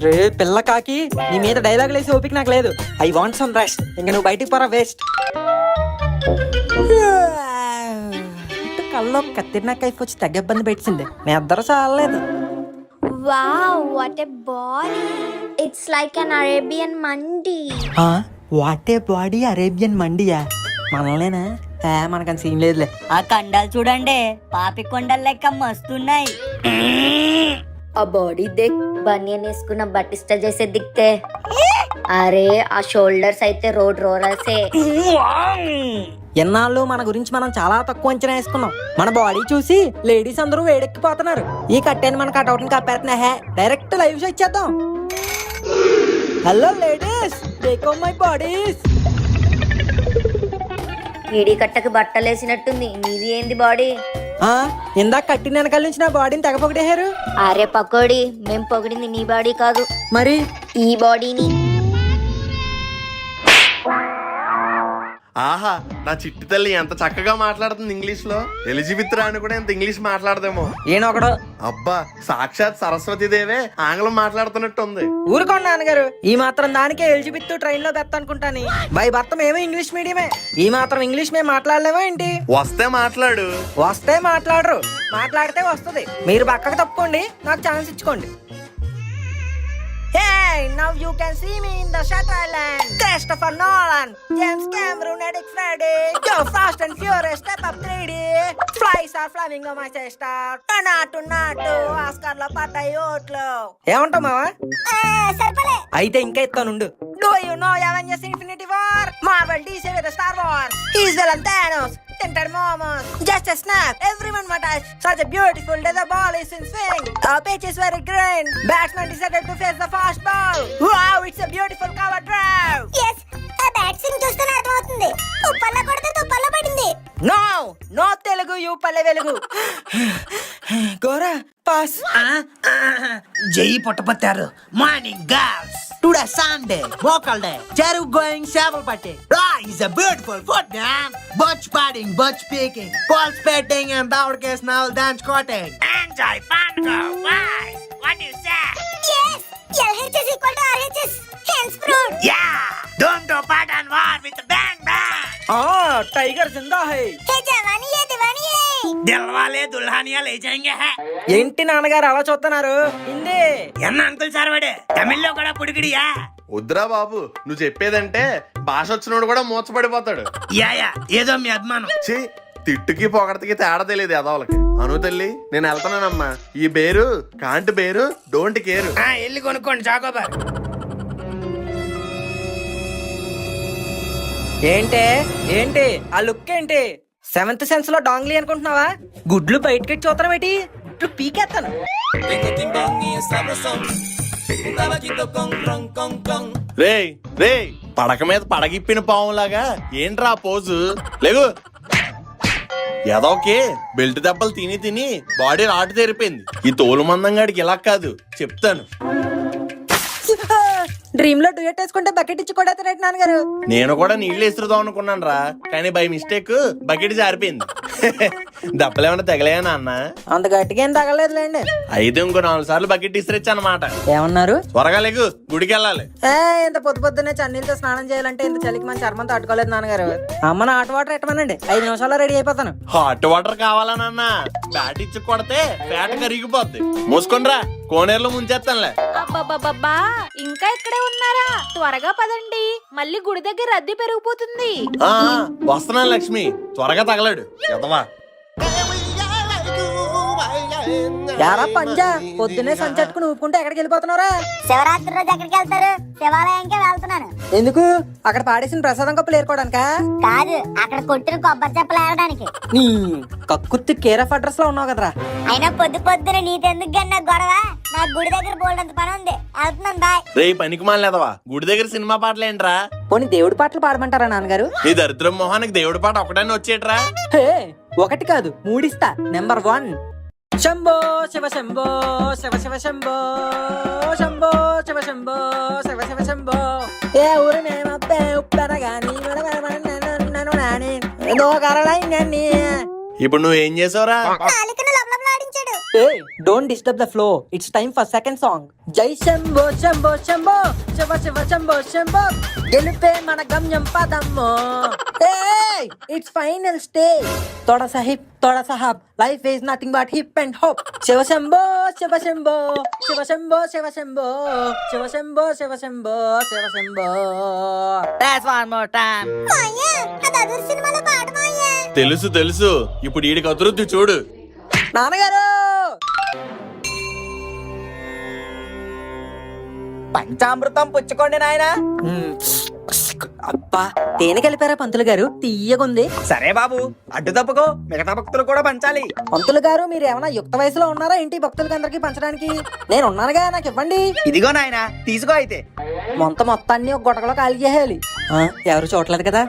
రే పిల్ల కాకి, నీ మీద డైలాగ్ లేసి ఓపిక నాకు లేదు. I want some rest. ఇంక నువ్వు బయటికి పోరా, వేస్ట్. కల్లో కత్తిరినా కైఫ్ వచ్చి తెగ ఇబ్బంది పెట్టింది. నేను ఇద్దరు చాలలేదు. Wow, what a body. It's like an Arabian mandi. What a body Arabian మండియా? మనల్నేనా? మనకని సీన్ లేదులే. ఆ కండాలు చూడండి, పాపి కొండలు లెక్క మస్తున్నాయి. ఆ బాడీ దేక్, బనియన్ వేసుకున్న బట్టిస్టా చేసే దిక్తే. అరే ఆ షోల్డర్స్ అయితే రోడ్ రోలర్సే. ఎన్నాళ్ళు మన గురించి మనం చాలా తక్కువ అంచనా వేసుకున్నాం. మన బాడీ చూసి లేడీస్ అందరూ వేడెక్కిపోతున్నారు. ఈ కట్టేని మన కట్అవుట్ ని కప్పేస్తున్నా. డైరెక్ట్ లైవ్ షో ఇచ్చేద్దాం. Hello ladies, take my bodies. ఈడి కట్టకి బట్టలేసినట్టుంది. నీది ఏంది బాడీ? ఇందాక కట్టిన వెనకాల నుంచి నా బాడీని తెగ పొగిడేశారు. అరే పకోడి, మేం పొగిడింది నీ బాడీ కాదు, మరి ఈ బాడీని. ఆహా, నా చిట్టి తల్లి ఎంత చక్కగా మాట్లాడుతుంది ఇంగ్లీష్ లో. ఎలిజబెత్ రాణి కూడా ఎంత ఇంగ్లీష్ మాట్లాడదేమో. ఈయనొకడు. అబ్బా, సాక్షాత్ సరస్వతి దేవే ఆంగ్లం మాట్లాడుతున్నట్టు ఉంది. ఊరుకోండి నాన్నగారు, ఈ మాత్రం దానికే ఎలిజిబెత్ ట్రైన్ లో బెత్త అనుకుంటాను. బై భర్త మేము ఇంగ్లీష్ మీడియమే. ఈ మాత్రం ఇంగ్లీష్ మేము మాట్లాడలేమా ఏంటి? వస్తే మాట్లాడు. వస్తే మాట్లాడరు, మాట్లాడితే వస్తుంది. మీరు పక్కకు తప్పుకోండి, నాకు ఛాన్స్ ఇచ్చుకోండి. Hey, now you can see me in the Shutter Island. Christopher Nolan, James Cameron, Eddie Freddy, go fast and furious, step up 3D. Flies are flying on my sister. Nato, Oscar la patay otlo. ఏమంటావు మావా? సరిపోలే. అయితే ఇంకా ఎత్తానుండు. Do you know Avengers Infinity War? Marvel DC with the Star Wars. He's villain Thanos. Tinted momos. Just a snap. Everyone must touch. Such a beautiful day. The ball is in swing. The pitch is very green. Batsman decided to face the fast ball. Wow, it's a beautiful cover drive. yes ఆ బ్యాట్ సింగ్ చూస్తేనే అర్థమవుతుంది. తుప్పల్లో కొడితే తుప్పల్లో పడింది. No Telugu, you Palle Velugu. Gora pass. జై పుట్టపత్తారు. Morning girls. టుడే సండే, మోకల్ డే. చెరువు గోయింగ్ చేపలు పట్టే. Is a beautiful foot, man. Butch padding, butch picking, ball spitting and dowd case now dance quoting. Enjoy Pango. Wise. What do you say? yes LHS equal to RHS. hence fruit. Yeah. Don't do part and war with bang bang. Tiger Zinda Hai. Yeh Jawaani Hai दीवानी है. दिलवाले दुल्हनिया ले जाएंगे है. ఏంటి నాన్నగారు అలా చూస్తున్నారు? హిందీ ఎన్న అంకుల్ సార్వాడే తమిళ్లో కూడా పుడికిడియా. వద్దురా బాబు, నువ్వు చెప్పేదంటే భాష వచ్చినోడు కూడా మూర్చపడిపోతాడు. యా ఏదో మీ అభిమానం. ఛీ, తిట్టుకి పొగడతకి తేడా తెలియదు ఎదవలకి. అను తల్లి, నేను వెళ్తున్నానమ్మా. ఈ బేరు కాంటి బేరు, డోంట్ కేరు. వెళ్ళి కొనుక్కోండి చాకోబార్. ఏంటి ఆ లుక్ ఏంటి? 7th సెన్స్ లో డాంగ్లీ అనుకుంటున్నావా? గుడ్లు బయటకి చూస్తాం ఏంటి? గుడ్లు పీకేస్తాను. రే పడక మీద పడగిప్పిన పావులాగా ఏంట్రా పోజు? లేగు. ఏదోకే బెల్ట్ దెబ్బలు తిని బాడీ రాటు తెరిపోయింది. ఈ తోలు మందంగాడికి ఇలా కాదు, చెప్తాను. డ్రీమ్ లో డ్యూయట్ వేసుకుంటే బకెట్ ఇచ్చి కూడా నాన్నగారు. నేను కూడా నీళ్లు వేసురుదాం అనుకున్నాను రా, కానీ బై మిస్టేక్ బకెట్ జారిపోయింది. దెబ్బలేమన్నా తగలేనా నాన్న? అంత గట్టిగా ఏం తగలేదులేండి. అయితే ఇంకో 4 సార్లు బకెట్ ఇసిరొచ్చు అన్నమాట. ఏమన్నారు? త్వరగా లేకు, గుడికి వెళ్ళాలి. ఇంత పొద్దున్నే చన్నీళ్ళతో స్నానం చేయాలంటే ఇంత చలికి మన చర్మం తట్టుకోలేదు నాన్నగారు. అమ్మ హాట్ వాటర్ ఎట్టమనండి, 5 నిమిషాల్లో రెడీ అయిపోతాను. హాట్ వాటర్ కావాలా నాన్న? బ్యాట్ ఇచ్చి కొడితే బ్యాట్ కరిగిపోద్ది. మూసుకొనిరా. కోనేరులో ముంచేస్తానులే. అబ్బబ్బబ్బబ్బా ఇంకా ఇక్కడే ఉన్నారా? త్వరగా పదండి, మళ్ళీ గుడి దగ్గర రద్దీ పెరిగిపోతుంది. ఆ, వస్తున్నాను లక్ష్మి, త్వరగా తగలాడు ఎదవా. యారా పంజా, పొద్దున్నే సంచెట్టుకుని ఊపుకుంటే ఎక్కడికి వెళ్ళిపోతున్నారా? శివరాత్రి రోజు ఎక్కడికి వెళ్తారు? శివాలయంకే వెళ్తున్నాను. ఎందుకు? అక్కడ పాడేసిన ప్రసాదం కప్పులు ఏరుకోవడానికా? కాదు, అక్కడ కొట్టిన కొబ్బరి చెప్పలు ఏరడానికి. నీ కక్కుర్తి కేర్ ఆఫ్ అడ్రస్ లో ఉన్నావు కదరా. అయినా పొద్దున నీతెందుకు కానీ నాకు గొడవ? నాకు గుడి దగ్గర బోల్డంత పని ఉంది, వెళ్తున్నాను. బాయ్. రే పనికి మాలేదవా, గుడి దగ్గర సినిమా పాటలు ఏంట్రా? పోనీ దేవుడి పాటలు పాడమంటారా నాన్నగారు? ఈ దరిద్రం మొహానికి దేవుడి పాట ఒకటైనా వచ్చేట్రా? హే, ఒకటి కాదు మూడిస్తా. నెంబర్ 1 శంభో శివ శంభో శివ శివ శంభో శంభో శివ శంభో శివ శివ శంభో. ఏ ఊరు మేమప్పే ఉప్పెరగాని ఇప్పుడు నువ్వేం చేసావురా? నాలుకను లబలబలాడించాడు. Don't disturb the flow. It's time for second song. జై శంభో శంభో శంభో శివ శివ శంభో శంభో. గెలిపే మన గమ్యం పదమ్మో. It's final stage. తోడా సాహిబ్ తోడా సాహబ్, life is nothing but hip and hope. Shiva Shambho Shiva Shambho Shiva Shambho Shiva Shambho Shiva Shambho Shiva Shambho Shiva Shambho. That's one more time. Maya, అది అదురు సినిమాలో పాట మాయా. తెలుసు తెలుసు, ఇప్పుడు వీడికి అదురుద్ది చూడు. నాన్నగారు పంచామృతం పుచ్చుకోండి నాయనా. అబ్బా, తేనె కలిపారా పంతులు గారు? తీయగుంది. సరే బాబు, అడ్డు తప్పుకో, మిగతా భక్తులు కూడా పంచాలి. పంతులు గారు, మీరు ఏమైనా యుక్త వయసులో ఉన్నారా ఏంటి భక్తులకి అందరికి పంచడానికి? నేను ఉన్నానుగా, నాకు ఇవ్వండి. ఇదిగో నాయనా, తీసుకో అయితే. మొత్తాన్ని ఒక గుటకలో ఖాళీ చేయాలి. ఎవరు చూడలేదు కదా.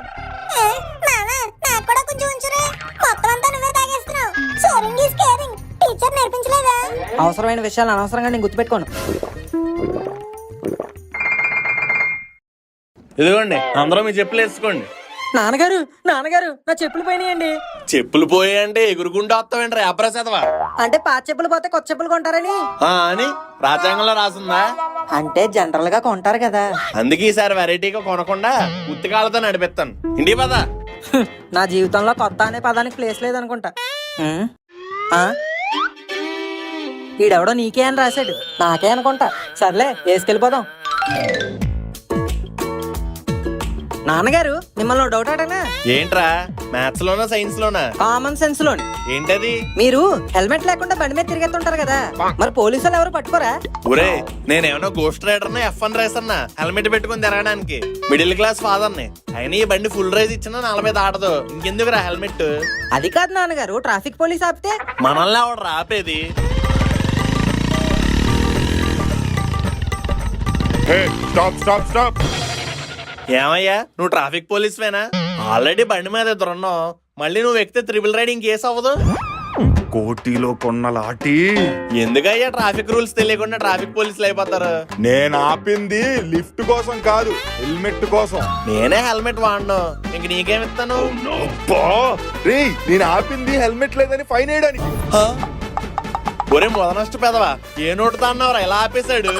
నాన్న, నాకు కూడా కొంచెం ఉంచురే. మొత్తం అంతా నువ్వే తాగేస్తున్నావు. Sharing is caring. టీచర్ నేర్పించలేదా? అవసరమైన విషయాలు అనవసరంగా నేను గుర్తుపెట్టుకోను. ఇదిగోండి, అందరూ మీ చెప్పులు వేసుకోండి. నాన్నగారు నాన్నగారు, నా చెప్పులు పోయినాయండి. చెప్పులు పోయాయంటే ఎగురుకుంటూ వస్తావేంట్రా అప్రసాదవా? అంటే పాత చెప్పులు పోతే కొత్త చెప్పులు కొంటారని. అని రాజ్యాంగంలో రాసిందా? అంటే జనరల్ గా కొంటారు కదా. అందుకే ఈసారి వెరైటీగా కొనకుండా ఉత్తికాలతో నడిపిస్తాను. ఇంటికి పద. నా జీవితంలో కొత్త అనే పదానికి ప్లేస్ లేదనుకుంటా. ఈడెవడో నీకే అని రాశాడు, నాకే అనుకుంటా. సర్లే, వేసుకెళ్ళిపోదాం. నాన్నగారు, మిమ్మల్ని డౌట్ అడగనా? ఏంట్రా, మ్యాథ్స్ లోనా సైన్స్ లోనా? కామన్ సెన్స్ లోని. ఏంటది? మీరు హెల్మెట్ లేకుండా బండి మీద తిరిగేస్తుంటారు కదా, మరి పోలీసులు ఎవరు పట్టుకోరా? ఒరే, నేనేమన్నా ghost rider F1 racer helmet పెట్టుకుని తిరగడానికి. మిడిల్ క్లాస్ ఫాదర్ ని. అయినా ఈ బండి ఫుల్ రైజ్ ఇచ్చినా 40 దాటదు. ఇంకెందుకురా హెల్మెట్? అది కాదు నాన్నగారు, ట్రాఫిక్ పోలీస్ ఆపితే మనల్ని ఆవిడ రాపేది. ఏమయ్యా, నువ్వు ట్రాఫిక్ పోలీస్వేనా? ఆల్రెడీ బండి మీద ఇద్దరున్నావు, మళ్ళీ నువ్వు ఎక్కితే త్రిబుల్ రైడింగ్ కేసు అవ్వదు? కోటిలో కొన్న లాటి. ఎందుకయ్యా ట్రాఫిక్ రూల్స్ తెలియకుండా ట్రాఫిక్ పోలీసులు అయిపోతారు? నేను ఆపింది లిఫ్ట్ కోసం కాదు, హెల్మెట్ కోసం. నేనే హెల్మెట్ వాడను, ఇంక నీకేమిస్తాను? రేయ్, నేను ఆపింది హెల్మెట్ లేదని ఫైన్ వేయడానికి. ఒరే మొదనష్ట పెదవా, ఏ నోటుతో అన్నవరా ఇలా ఆపేశాడు?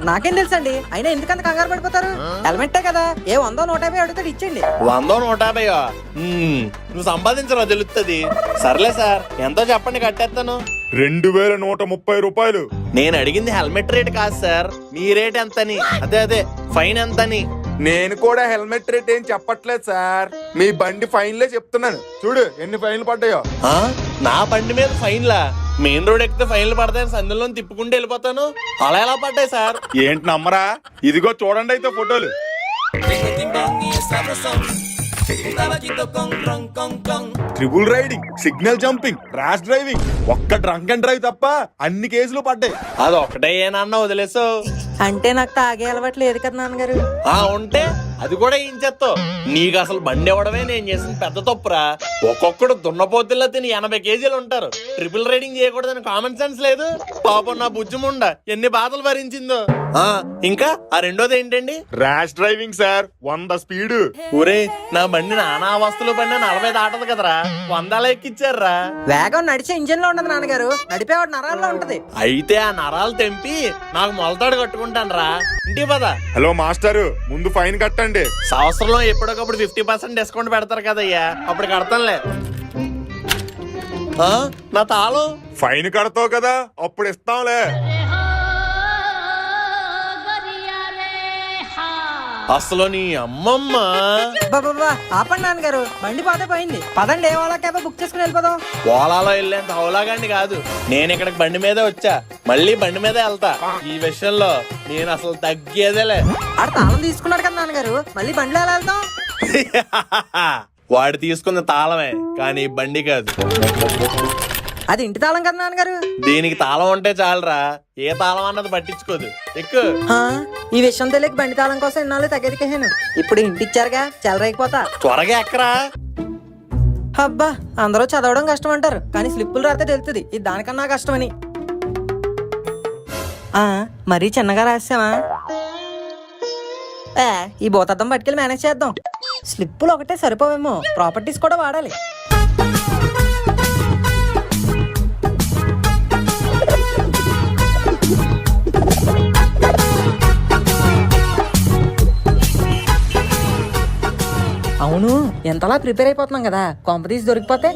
నాకేం తెలుసండి. అయినా ఎందుకంత కంగారు పడిపోతారు? హెల్మెట్టే కదా, ఏ 100 150 అడుగుతాడు, ఇచ్చేయండి. 100 150? నువ్వు సంపాదించరా తెలుస్తుంది. సర్లే సార్, ఎంతో చెప్పండి, కట్టేస్తాను. 2130 రూపాయలు. నేను అడిగింది హెల్మెట్ రేట్ కాదు సార్, మీ రేట్ ఎంతని. అదే ఫైన్ ఎంతని. నేను కూడా హెల్మెట్ రేట్ ఏం చెప్పట్లేదు సార్, మీ బండి ఫైన్లే చెప్తున్నాను. చూడు ఎన్ని ఫైన్లు పడ్డాయో. నా బండి మీద ఫైన్లా? మెయిన్ రోడ్ ఎక్కితే ఫైన్లు పడతాయని సందులో తిప్పుకుంటూ వెళ్ళిపోతాను, అలా ఎలా పడ్డాయి సార్? ఏంటి నమ్మరా? ఇదిగో చూడండి అయితే ఫోటోలు. Triple riding, signal jumping, rash driving, ఒక్క డ్రంక్ అండ్ డ్రైవ్ తప్ప అన్ని కేసులు పడ్డాయి. అది ఒకటే ఏనన్నా వదిలేసు. అంటే నాకు తాగే అలవాటు లేదు కదా నాన్నగారు. ఉంటే అది కూడా ఏం చేస్తావు? నీకు అసలు బండి ఇవ్వడమే నేను చేసిన పెద్ద తప్పురా. ఒక్కొక్కడు దున్నపోతుల్లో తిని 80 కేజీలు ఉంటారు. ట్రిపుల్ రైడింగ్ చేయకూడదని కామన్ సెన్స్ లేదు. పాపం నా బుజ్జుముండ ఎన్ని బాధలు భరించిందో. ఇంకా ఆ రెండోది ఏంటండి? Rash driving sir, 100 speed. ఊరే, నా బండి నానా అవస్థలు పడినా 40 దాటదు కదరా, 100 ఎక్కిచ్చారా. వేగం నడిచే ఇంజిన్ లో ఉండదు నాన్నగారు, నడిపేవాడు నరాల్లో ఉంటది. అయితే ఆ నరాలు తెంపి నాకు మొలతాడు కట్టుకుంటాను రా. ఇంటికి పద. హలో మాస్టారు, ముందు ఫైన్ కట్టండి. సంవత్సరంలో ఎప్పటికప్పుడు 50% డిస్కౌంట్ పెడతారు కదయ్యా, అప్పుడు కడతానులే. నా తాళం ఫైన్ కడతావు కదా, అప్పుడు ఇస్తాంలే. అసలు నీ అమ్మమ్మ. బాబా ఆపండి నాన్నగారు, బండి పోతే పోయింది. పదండి, ఏ వాళ్ళ క్యాబ్ బుక్ చేసుకుని వెళ్ళిపోదాం. ఓలాలో వెళ్ళేంత హౌలాగాండి కాదు, నేను ఇక్కడికి బండి మీదే వచ్చా, మళ్ళీ బండి మీదే వెళ్తా. ఈ విషయంలో నేను అసలు తగ్గేదేలే. ఆడ తాళం తీసుకున్నాడు కదా నాన్నగారు, మళ్ళీ బండిలో ఎలా వెళ్తాం? వాడు తీసుకున్న తాళమే, కానీ బండి కాదు. అది ఇంటి తాళం కదా నాన్నగారు. దీనికి తాళం ఉంటే చాలరా, ఏ తాళం అన్నది పట్టించుకోదు. ఎక్కు. ఆ, ఈ విషయం తెలియక బండి తాళం కోసం ఎన్నాళ్ళు తగ్గదికేసాను. ఇప్పుడు ఇంటి ఇచ్చారుగా, చెలరైపోతా. త్వరగా ఎక్కరా. అబ్బా, అందరూ చదవడం కష్టం అంటారు, కానీ స్లిప్పులు రాస్తే తెలుస్తుంది ఇది దానికన్నా కష్టమని. మరీ చిన్నగా రాసామా? ఈ భూతద్దం పట్టుకెళ్ళి మేనేజ్ చేద్దాం. స్లిప్పులు ఒకటే సరిపోవేమో, ప్రాపర్టీస్ కూడా వాడాలి. అవును, ఎంతలా ప్రిపేర్ అయిపోతున్నాం కదా, కాంపిటీస్ దొరికిపోతే.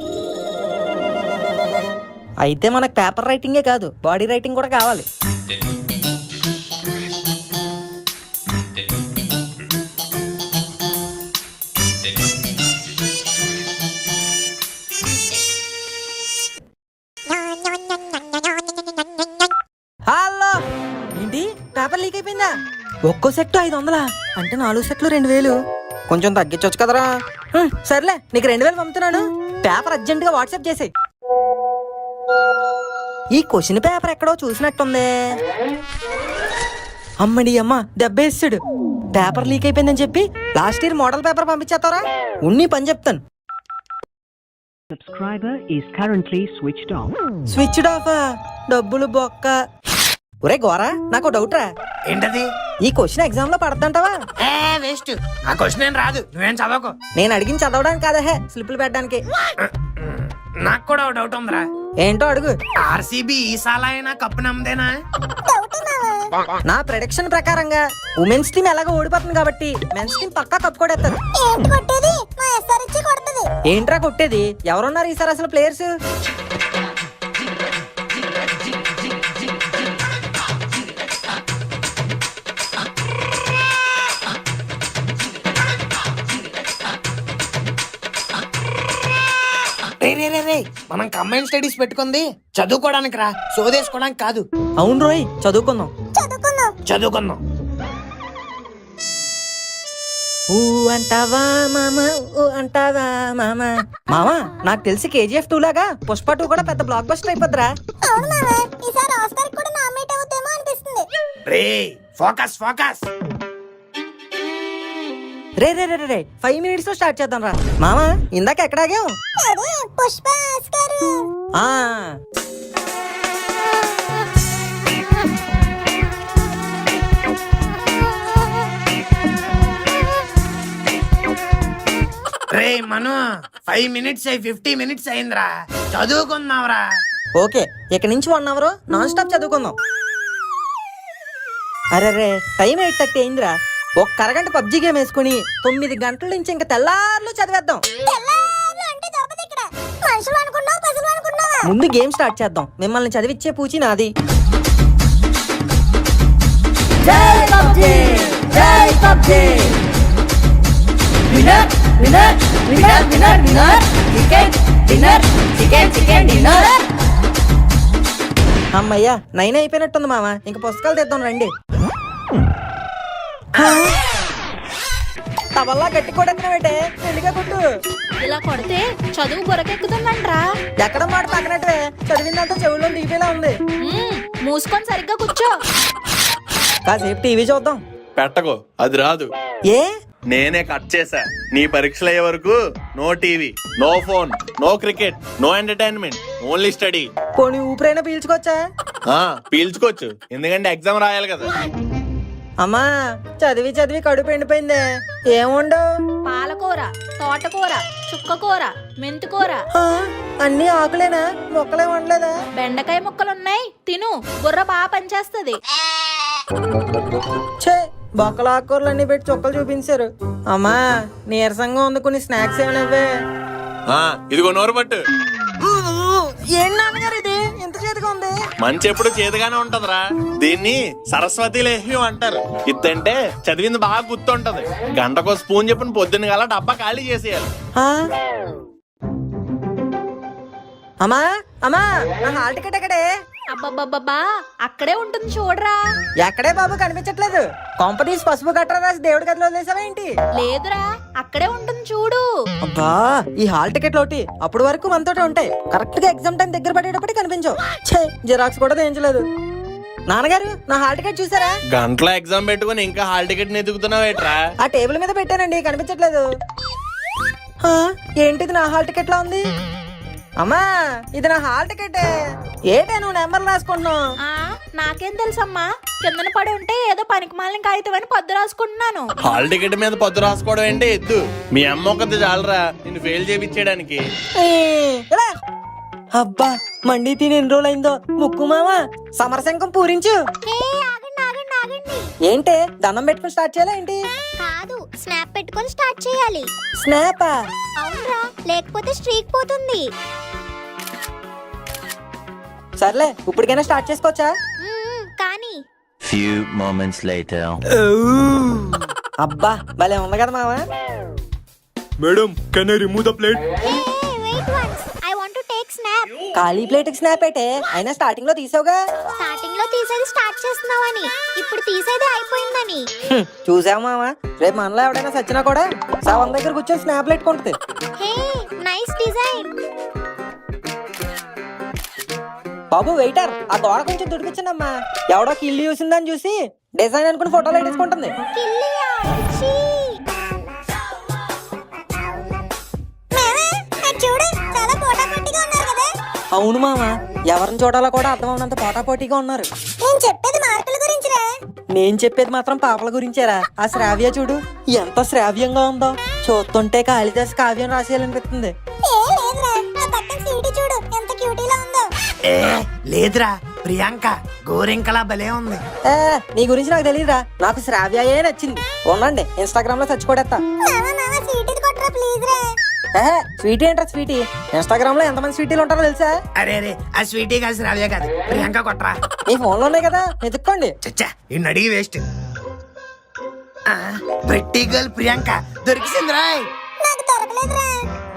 అయితే మనకు పేపర్ రైటింగే కాదు, బాడీ రైటింగ్ కూడా కావాలి. హలో, ఏంటి పేపర్ లీక్ అయిపోయిందా? ఒక్కో సెట్ 500, అంటే 4 సెట్లు 2000. కొంచెం తగ్గించవచ్చు కదరా. సర్లే, నీకు 2000 పంపుతున్నాను. పేపర్ అర్జెంట్ గా వాట్సాప్ చేసేయ్. ఈ క్వశ్చన్ పేపర్ ఎక్కడో చూసినట్టుంది. అమ్మడి అమ్మ, దెబ్బేసాడు. పేపర్ లీక్ అయిపోయిందని చెప్పి లాస్ట్ ఇయర్ మోడల్ పేపర్ పంపించేస్తారా? ఉన్ని పని చెప్తాను. Switched off. డబ్బులు బొక్క. ఒరే గోరా, నాకు డౌట్ రా. ఏంటది? ఈ క్వశ్చన్ ఎగ్జామ్ లో పడతాంటావా? వేస్ట్, ఆ క్వశ్చన్ ఏం రాదు, నువ్వేం చదవకు. నేను అడిగింది చదవడానికి కాదా, స్లిప్లు పెట్టడానికి. నాకు కూడా ఒక డౌట్ ఉందిరా. ఏంటో అడుగు. ఆర్సీబీ ఈసారి అయినా కప్పు నమ్మదేనా? నా ప్రెడిక్షన్ ప్రకారంగా ఉమెన్స్ టీం ఎలాగో ఓడిపోతుంది కాబట్టి మెన్స్ టీం పక్కా కప్పు కొడేస్తారు. ఏంటి కొట్టేది? మా ఎస్ఆర్హెచ్ కొడుతుంది. ఏంట్రా కొట్టేది? ఎవరున్నారు ఈసారి అసలు ప్లేయర్స్? రే, మనం కంబైన్ స్టడీస్ పెట్టుకుంది చదువుకోవడానికి రా, సోదేసుకోవడానికి కాదు. అవును రోయ్, చదువుకుందాం. చదువుకుందాం. ఊ అంటావా మామ, ఊ అంటావా మామ. మామ, నాకు తెలిసి KGF 2 లాగా పుష్ప 2 కూడా పెద్ద బ్లాక్ బస్టర్ అయిపోద్దిరా. అవును మామ, ఈసారి ఆస్కార్ కూడా నామినేట్ అవుతామో అనిపిస్తుంది. రే, ఫోకస్. రే 5 minutes లో స్టార్ట్ చేద్దాం రా. మామ, ఇందాక ఎక్కడాగాం? అదే పుష్ప ఆస్కార్. రే మను, 5 minutes 50 minutes అయిందిరా, చదువుకుందాంరా. ఓకే, ఇక నుంచి 1 hour నాన్ స్టాప్ చదువుకుందాం. అరే టైం 8:30 అయిందిరా. ఒక అరగంట పబ్జి గేమ్ వేసుకుని 9 గంటల నుంచి ఇంకా తెల్లార్లు చదివేద్దాం. తెల్లార్లు అంటే దొబ్బది ఇక్కడ. మనుషులు అనుకున్నావా, పశువులు అనుకున్నావా? ముందు గేమ్ స్టార్ట్ చేద్దాం. మిమ్మల్ని చదివిచ్చే పూచి నాది. అమ్మయ్యా, 9 అయిపోయినట్టుంది మామ. ఇంక పుస్తకాలు తెద్దాం రండి. తవల్లా గట్టి కొడుతున్నావేటే, పెళ్లిగా కొట్టు. ఇలా కొడితే చదువు బురకెక్కుతుందంట్రా. ఎక్కడ మాట పక్కనట్టే, చదివిందంతా చెవుల్లో దిగిపోయేలా ఉంది. మూసుకొని సరిగ్గా కూర్చో. కాసేపు టీవీ చూద్దాం. పెట్టకు, అది రాదు. ఏ? నేనే కట్ చేశా. నీ పరీక్షలు అయ్యే వరకు no TV, no phone, no cricket, no entertainment, only study. పోనీ ఊపిరైనా పీల్చుకోవచ్చా? పీల్చుకోవచ్చు, ఎందుకంటే ఎగ్జామ్ రాయాలి కదా. అమ్మా, చదివి కడుపు ఎండిపోయిందే. ఏముండవు? పాలకూర, తోటకూర, చుక్కకూర, మెంతికూర. అన్ని ఆకులేనా? మొక్కలే వండలేదా? బెండకాయ ముక్కలున్నాయి, తిను, బుర్ర బాగా పనిచేస్తది. ఛే, బొక్కల ఆకుకూరలు అన్ని పెట్టి చుక్కలు చూపించారు. అమ్మా, నీరసంగా ఉంది, కొన్ని స్నాక్స్ ఏమనివ్వే. ఇదిగో నోరు పట్టు. ఏం నాన్నగారు ఇది ఇంత చేతిగా ఉంది? మంచి ఎప్పుడు చేదుగానే ఉంటదిరా. దీన్ని సరస్వతి లేహ్యం అంటారు. ఇద్దంటే చదివింది బాగా గుర్తుంటది. గంటకో స్పూన్ చెప్పిన పొద్దున్న గల డబ్బా ఖాళీ చేసేయాలి. ఆ? అమ్మా అమ్మా నా హాల్ టికెట్ ఎక్కడే? అబ్బబ్బబ్బబ్బా అక్కడే ఉంటుంది చూడరా. ఎక్కడే బాబు కనిపించట్లేదు. కాంపనీస్ పసుపు గట్రా రాసి దేవుడి గదిలో వదిలేసావా ఏంటి? లేదురా అక్కడే ఉంటుంది చూడు. అబ్బా ఈ హాల్ టికెట్ లోటి అప్పటి వరకు మనతోటే ఉంటాయి. కరెక్ట్ గా ఎగ్జామ్ టైం దగ్గర పడేటప్పటికి కనిపించవు. ఛే జిరాక్స్ కూడా వేయించలేదు. నాన్నగారు నా హాల్ టికెట్ చూసారా? గంటలో ఎగ్జామ్ పెట్టుకుని ఇంకా హాల్ టికెట్ ఎదుగుతున్నావేట్రా? ఆ టేబుల్ మీద పెట్టానండి కనిపించట్లేదు. ఆ, ఏంటిది నా హాల్ టికెట్ లా ఉంది? అమ్మా ఇది నా హాల్ టికెట్. ఏటే నువ్వు నెంబర్ రాసుకుంటున్నావు? ఆ నాకేం తెలుసమ్మా, కిందన పడి ఉంటే ఏదో పనికిమాలిన కాగితం అని పద్దు రాసుకుంటున్నాను. హాల్ టికెట్ మీద పొద్దు రాసుకోవడం ఏంటి ఎద్దు? మీ అమ్మ ఒకటి చాలరా నిన్ను ఫెయిల్ చేయించడానికి. ఇలా. అబ్బా మండి తిని ఎన్ని రోజులు అయిందో. ముక్కు మామా సమరశంకం పూరించు. ఆగండి ఆగండి ఆగండి. ఏంటి దండం పెట్టుకుని స్టార్ట్ చేయాలా ఏంటి? కాదు, స్నాప్ పెట్టుకొని స్టార్ట్ చేయాలి. స్నాపా? అవునరా, లేకపోతే స్ట్రీక్ పోతుంది. సర్లే ఇప్పటికైనా స్టార్ట్ చేసుకోవచ్చా? కానీ Few moments later. అబ్బా భలే ఉంది కదా మావా. Madam can I remove the plate? Wait once, I want to take snap. ఖాళీ ప్లేట్ కి స్నాప్ అయితే అయినా స్టార్టింగ్ లో తీసావుగా. స్టార్టింగ్ లో తీసేది స్టార్ట్ చేస్తున్నావని, ఇప్పుడు తీసేది అయిపోయిందని. చూసావు మావా, రేపు మనలో ఎవడైనా సచ్చినా కూడా సవన్ దగ్గర కూర్చొని స్నాప్ పెట్టుకుంటది. Hey nice design. బాబు వెయిటర్ ఆ గోడ కొంచెం దుడికించండి అమ్మా. ఎవడో కిల్లి చూసిందని చూసి డిజైన్ అనుకుని ఫోటోలు ఎట్టేసుకుంటుంది. కిల్లియా ఛీ. చూడు చాలా పోటాపోటీగా ఉన్నారు కదా. అవును మామ, ఎవరిని చూడాలో కూడా అర్థం అవునంత పోటాపోటీగా ఉన్నారు. నేను చెప్పేది మార్కుల గురించిరా. నేను చెప్పేది మాత్రం పాపల గురించేరా. ఆ శ్రావ్య చూడు ఎంత శ్రావ్యంగా ఉందో. చూస్తుంటే కాళిదాస్ కావ్యం రాసేయాలనిపిస్తుంది. ఏ లేదురా, ఆ పక్కన సీటీ చూడు ఎంత క్యూటీలా ఉందో. ఏ లేదురా, ప్రియాంక గోరింకలా భలే ఉంది. ఏ నీ గురించి నాకు తెలియదురా, నాకు శ్రావ్యయే నచ్చింది. ఉండండి ఇన్స్టాగ్రామ్ లో సర్చ్ కొడేస్తా. మామ సీటీ కొట్టరా ప్లీజ్ రా. స్వీటీ ఏంట్రా స్వీటీ? ఇన్స్టాగ్రామ్ లో ఎంతమంది స్వీటీలు ఉంటారో తెలుసా? అరే అరే ఆ స్వీటీ కాదు శ్రావ్య కాదు, ప్రియాంక కొట్రా. మీ ఫోన్ లో ఉన్నాయి కదా ఎత్తుక్కోండి. చచ్చా ఇన్ని అడిగి వేస్ట్. ప్రెట్టి గర్ల్ ప్రియాంక దొరికిసిందిరా. నాకు దొరకలేదురా.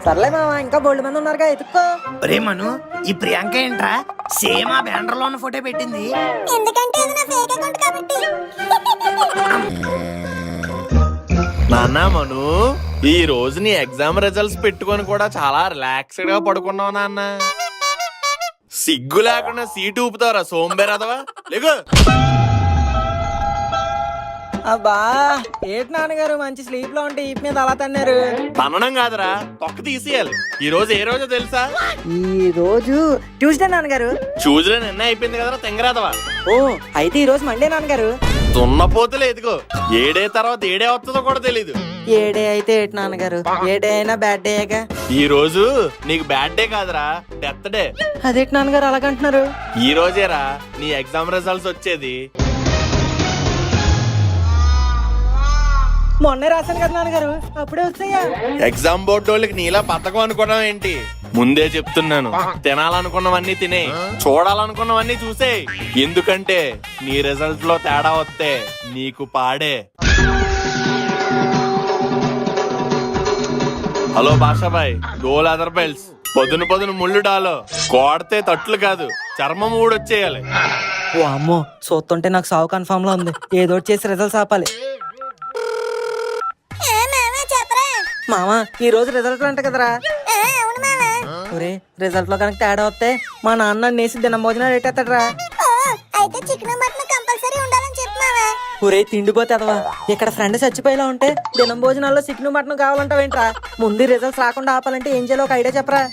సర్లే మామ, ఇంకా బోల్డ్ మంది ఉన్నారుగా ఎత్తుక్కో. ఒరే మను, ఈ ప్రియాంక ఏంట్రా సేమ్ ఆ బ్యానర్ లో ఉన్న ఫోటో పెట్టింది? ఎందుకంటే అది నా ఫేక్ అకౌంట్ కాబట్టి. నాన్న మను, ఈ రోజు నీ ఎగ్జామ్ రిజల్ట్స్ పెట్టుకొని కూడా చాలా రిలాక్స్డ్ గా పడుకున్నావు నాన్న. సిగ్గు లేకుండా సీటు ఊపుతావరా సోంబేరదవా? లేగు. అబ్బా ఏంటి నాన్నగారు మంచి స్లీప్ లో ఉంటే ఈ మీద అలా తన్నారు. తనడం కాదురా, తొక్క తీసేయాలి. ఈ రోజు ఏ రోజో తెలుసా? ఈ రోజు ట్యూస్డే నాన్నగారు. చూజులో నిన్న అయిపోయింది కదరా తెంగరాదవా. ఓ అయితే ఈ రోజు మండే నాన్నగారు. దున్నపోతులు ఎదుగో, ఏడే తర్వాత ఏడే వస్తుందో కూడా తెలీదు. ఏడే అయితే ఏంటి నాన్నగారు, ఏడే అయినా బ్యాడ్ డేగా. ఈ రోజు నీకు బ్యాడ్ డే కాదురా, డెత్ డే. అదేంటి నాన్నగారు అలాగంటున్నారు? ఈ రోజేరా నీ ఎగ్జామ్ రిజల్ట్స్ వచ్చేది. మొన్నే రాశాను కదా నాన్నగారు, అప్పుడే వస్తాయా? ఎగ్జామ్ బోర్డు వాళ్ళకి నీలా పథకం అనుకోవడం ఏంటి? ముందే చెప్తున్నాను, తినాలనుకున్నవన్నీ తినే, చూడాలనుకున్నవన్నీ చూసే. ఎందుకంటే నీ రిజల్ట్ లో తేడా వస్తే నీకు పాడే. హలో బాషాబాయ్, గోల్ అదర్ బెల్ట్స్. పొదును పొదును ముళ్ళు డాలో, కోడితే తట్లు కాదు చర్మం ఊడొచ్చేయాలి. ఓ అమ్మో, చూస్తుంటే నాకు సావు కన్ఫర్మ్ లో ఉంది. ఏదో చేసి రిజల్ట్స్ ఆపాలి. మామా ఈ రోజు రిజల్ట్ అంట కదరా? అవును మామ. ఒరే రిజల్ట్ లో కనుక తేడా వస్తే మా నాన్న నేసి దినం భోజనాలు ఎట్టేస్తాడరా. అయితే చికెన్ మటన్ కంపల్సరీ ఉండాలని చెప్పు మామ. ఒరే తిండిపోతేదవా, ఇక్కడ ఫ్రెండ్ చచ్చిపోయేలా ఉంటే దినం భోజనాల్లో చికెన్ మటన్ కావాలంటావేంట్రా? ముందు రిజల్ట్స్ రాకుండా ఆపాలంటే ఏం చేయాలో ఒక ఐడియా చెప్పరా.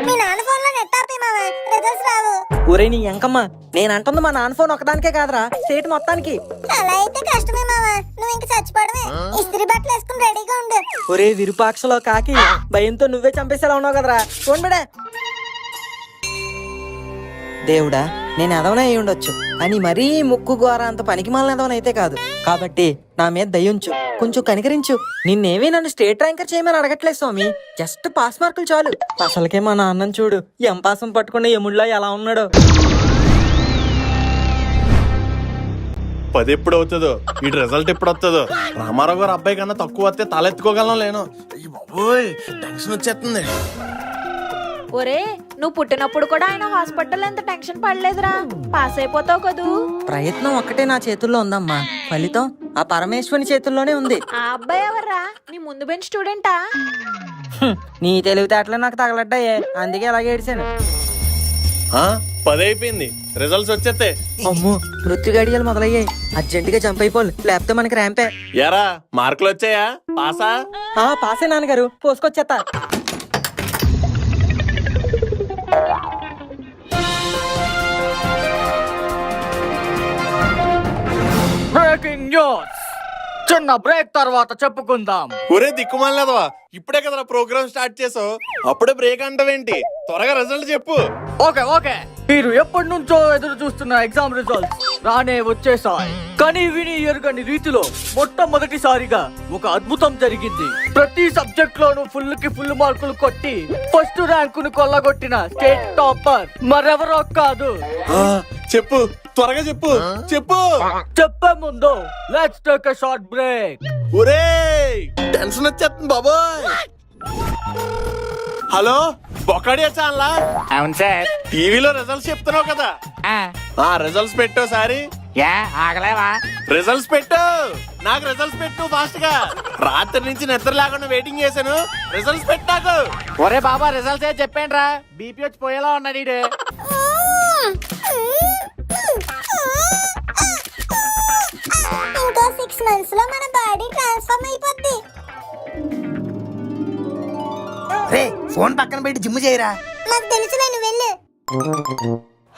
మీ నాన్న ఫోన్ లో నెట్ ఆపే మామ, రిజల్ట్స్ రావు. ఒరే నీ ఎంకమ్మ, నేను అంటుంది మా నాన్న ఫోన్ ఒకదానికే కాదురా, స్టేట్ మొత్తానికి. అలా అయితే కష్టమే మామ, నువ్వు ఇంక చచ్చిపోవడమే. ఇస్త్రీ బట్టలు వేసుకుని రెడీగా ఉండు. ఒరే విరూపాక్షలో కాకి, భయంతో నువ్వే చంపేసేలా ఉన్నావు కదరా. ఫోన్ బిడే. దేవుడా, నేను ఎదవనే అయి ఉండొచ్చు, అని మరీ ముక్కు గోర అంత పనికి మాలిన ఎదవనైతే కాదు. కాబట్టి నా మీద దయ్యుంచు, కొంచెం కనికరించు. నిన్నేమీ నన్ను స్టేట్ ర్యాంకర్ చేయమని అడగట్లేదు స్వామి, జస్ట్ పాస్ మార్కులు చాలు. అసలుకే మా నాన్నని చూడు, ఎంపాసం పట్టుకున్న ఎముళ్ళ ఎలా ఉన్నాడో. 10 ఎప్పుడు అవుతుందో, వీటి రిజల్ట్ ఎప్పుడు వస్తుందో. రామారావు గారు అబ్బాయి కన్నా తక్కువ వస్తే తలెత్తుకోగలం లేను. అయ్యి బాబోయ్, టెన్షన్ వచ్చేస్తుంది. ఒరే నువ్వు పుట్టినప్పుడు కూడా ఆయన హాస్పిటల్ ఎంత టెన్షన్ పడలేదురా, పాస్ అయిపోతావు కదూ. ప్రయత్నం ఒక్కటే నా చేతుల్లో ఉందమ్మా, ఫలితం ఆ పరమేశ్వరుని చేతుల్లోనే ఉంది. ఆ అబ్బాయి ఎవర్రా, నీ ముందు బెంచ్ స్టూడెంటా? నీ తెలివితేటలు నాకు తగలడ్డాయే, అందుకే అలాగే ఏడిశాను. 10 అయిపోయింది, రిజల్ట్స్ వచ్చేస్తే. అమ్మో, మృత్యు గడియలు మొదలయ్యాయి, అర్జెంటుగా జంప్ అయిపోవాలి, లేకపోతే మనకి ర్యాంపే. యారా మార్కులు వచ్చాయా? పాసా? పాసే నాన్నగారు, పోసుకొచ్చేస్తా. Breaking news. చిన్న బ్రేక్ తర్వాత చెప్పుకుందాం. ఒరే దిక్కుమాలేదవా, ఇప్పుడే కదా ప్రోగ్రామ్ స్టార్ట్ చేసావు, అప్పుడే బ్రేక్ అంటావేంటి? త్వరగా రిజల్ట్ చెప్పు. ఓకే మీరు ఎప్పటి నుంచో ఎదురు చూస్తున్న ఎగ్జామ్ రిజల్ట్స్ రానే వచ్చేసాయి. కానీ విని ఎరుగని రీతిలో మొట్టమొదటిసారిగా ఒక అద్భుతం జరిగింది. ప్రతి సబ్జెక్ట్ లోనూ ఫుల్ మార్కులు కొట్టి ఫస్ట్ ర్యాంకును కొల్లగొట్టిన స్టేట్ టాపర్ మరెవరో కాదు. చెప్పు, త్వరగా చెప్పు. చెప్పే ముందు let's take a short break. ఒరే టెన్షన్ వచ్చేస్తుంది బాబోయ్. హలో, బొక్కడియా ఛానలా? అవును సార్. టీవీలో రిజల్ట్స్ చెప్తున్నావు కదా, రిజల్ట్స్ పెట్టు సారి. ఆగలేవా? రిజల్ట్స్ పెట్టు, నాకు రిజల్ట్స్ పెట్టు ఫాస్ట్ గా. రాత్రి నుంచి నిద్ర లేకుండా వెయిటింగ్ చేశాను, రిజల్ట్స్ పెట్టు నాకు. ఒరే బాబా, రిజల్ట్స్ ఏ చెప్పండి రా, బీపీ వచ్చి పోయేలా ఉన్నాడు ఈడు. ఇంకో 6 months లో మన బాడీ ట్రాన్స్ఫార్మ్ అయిపోద్ది. రే ఫోన్ పక్కన పెట్టి జిమ్ చేయరా. నాకు తెలుసు, నేను వెళ్ళు.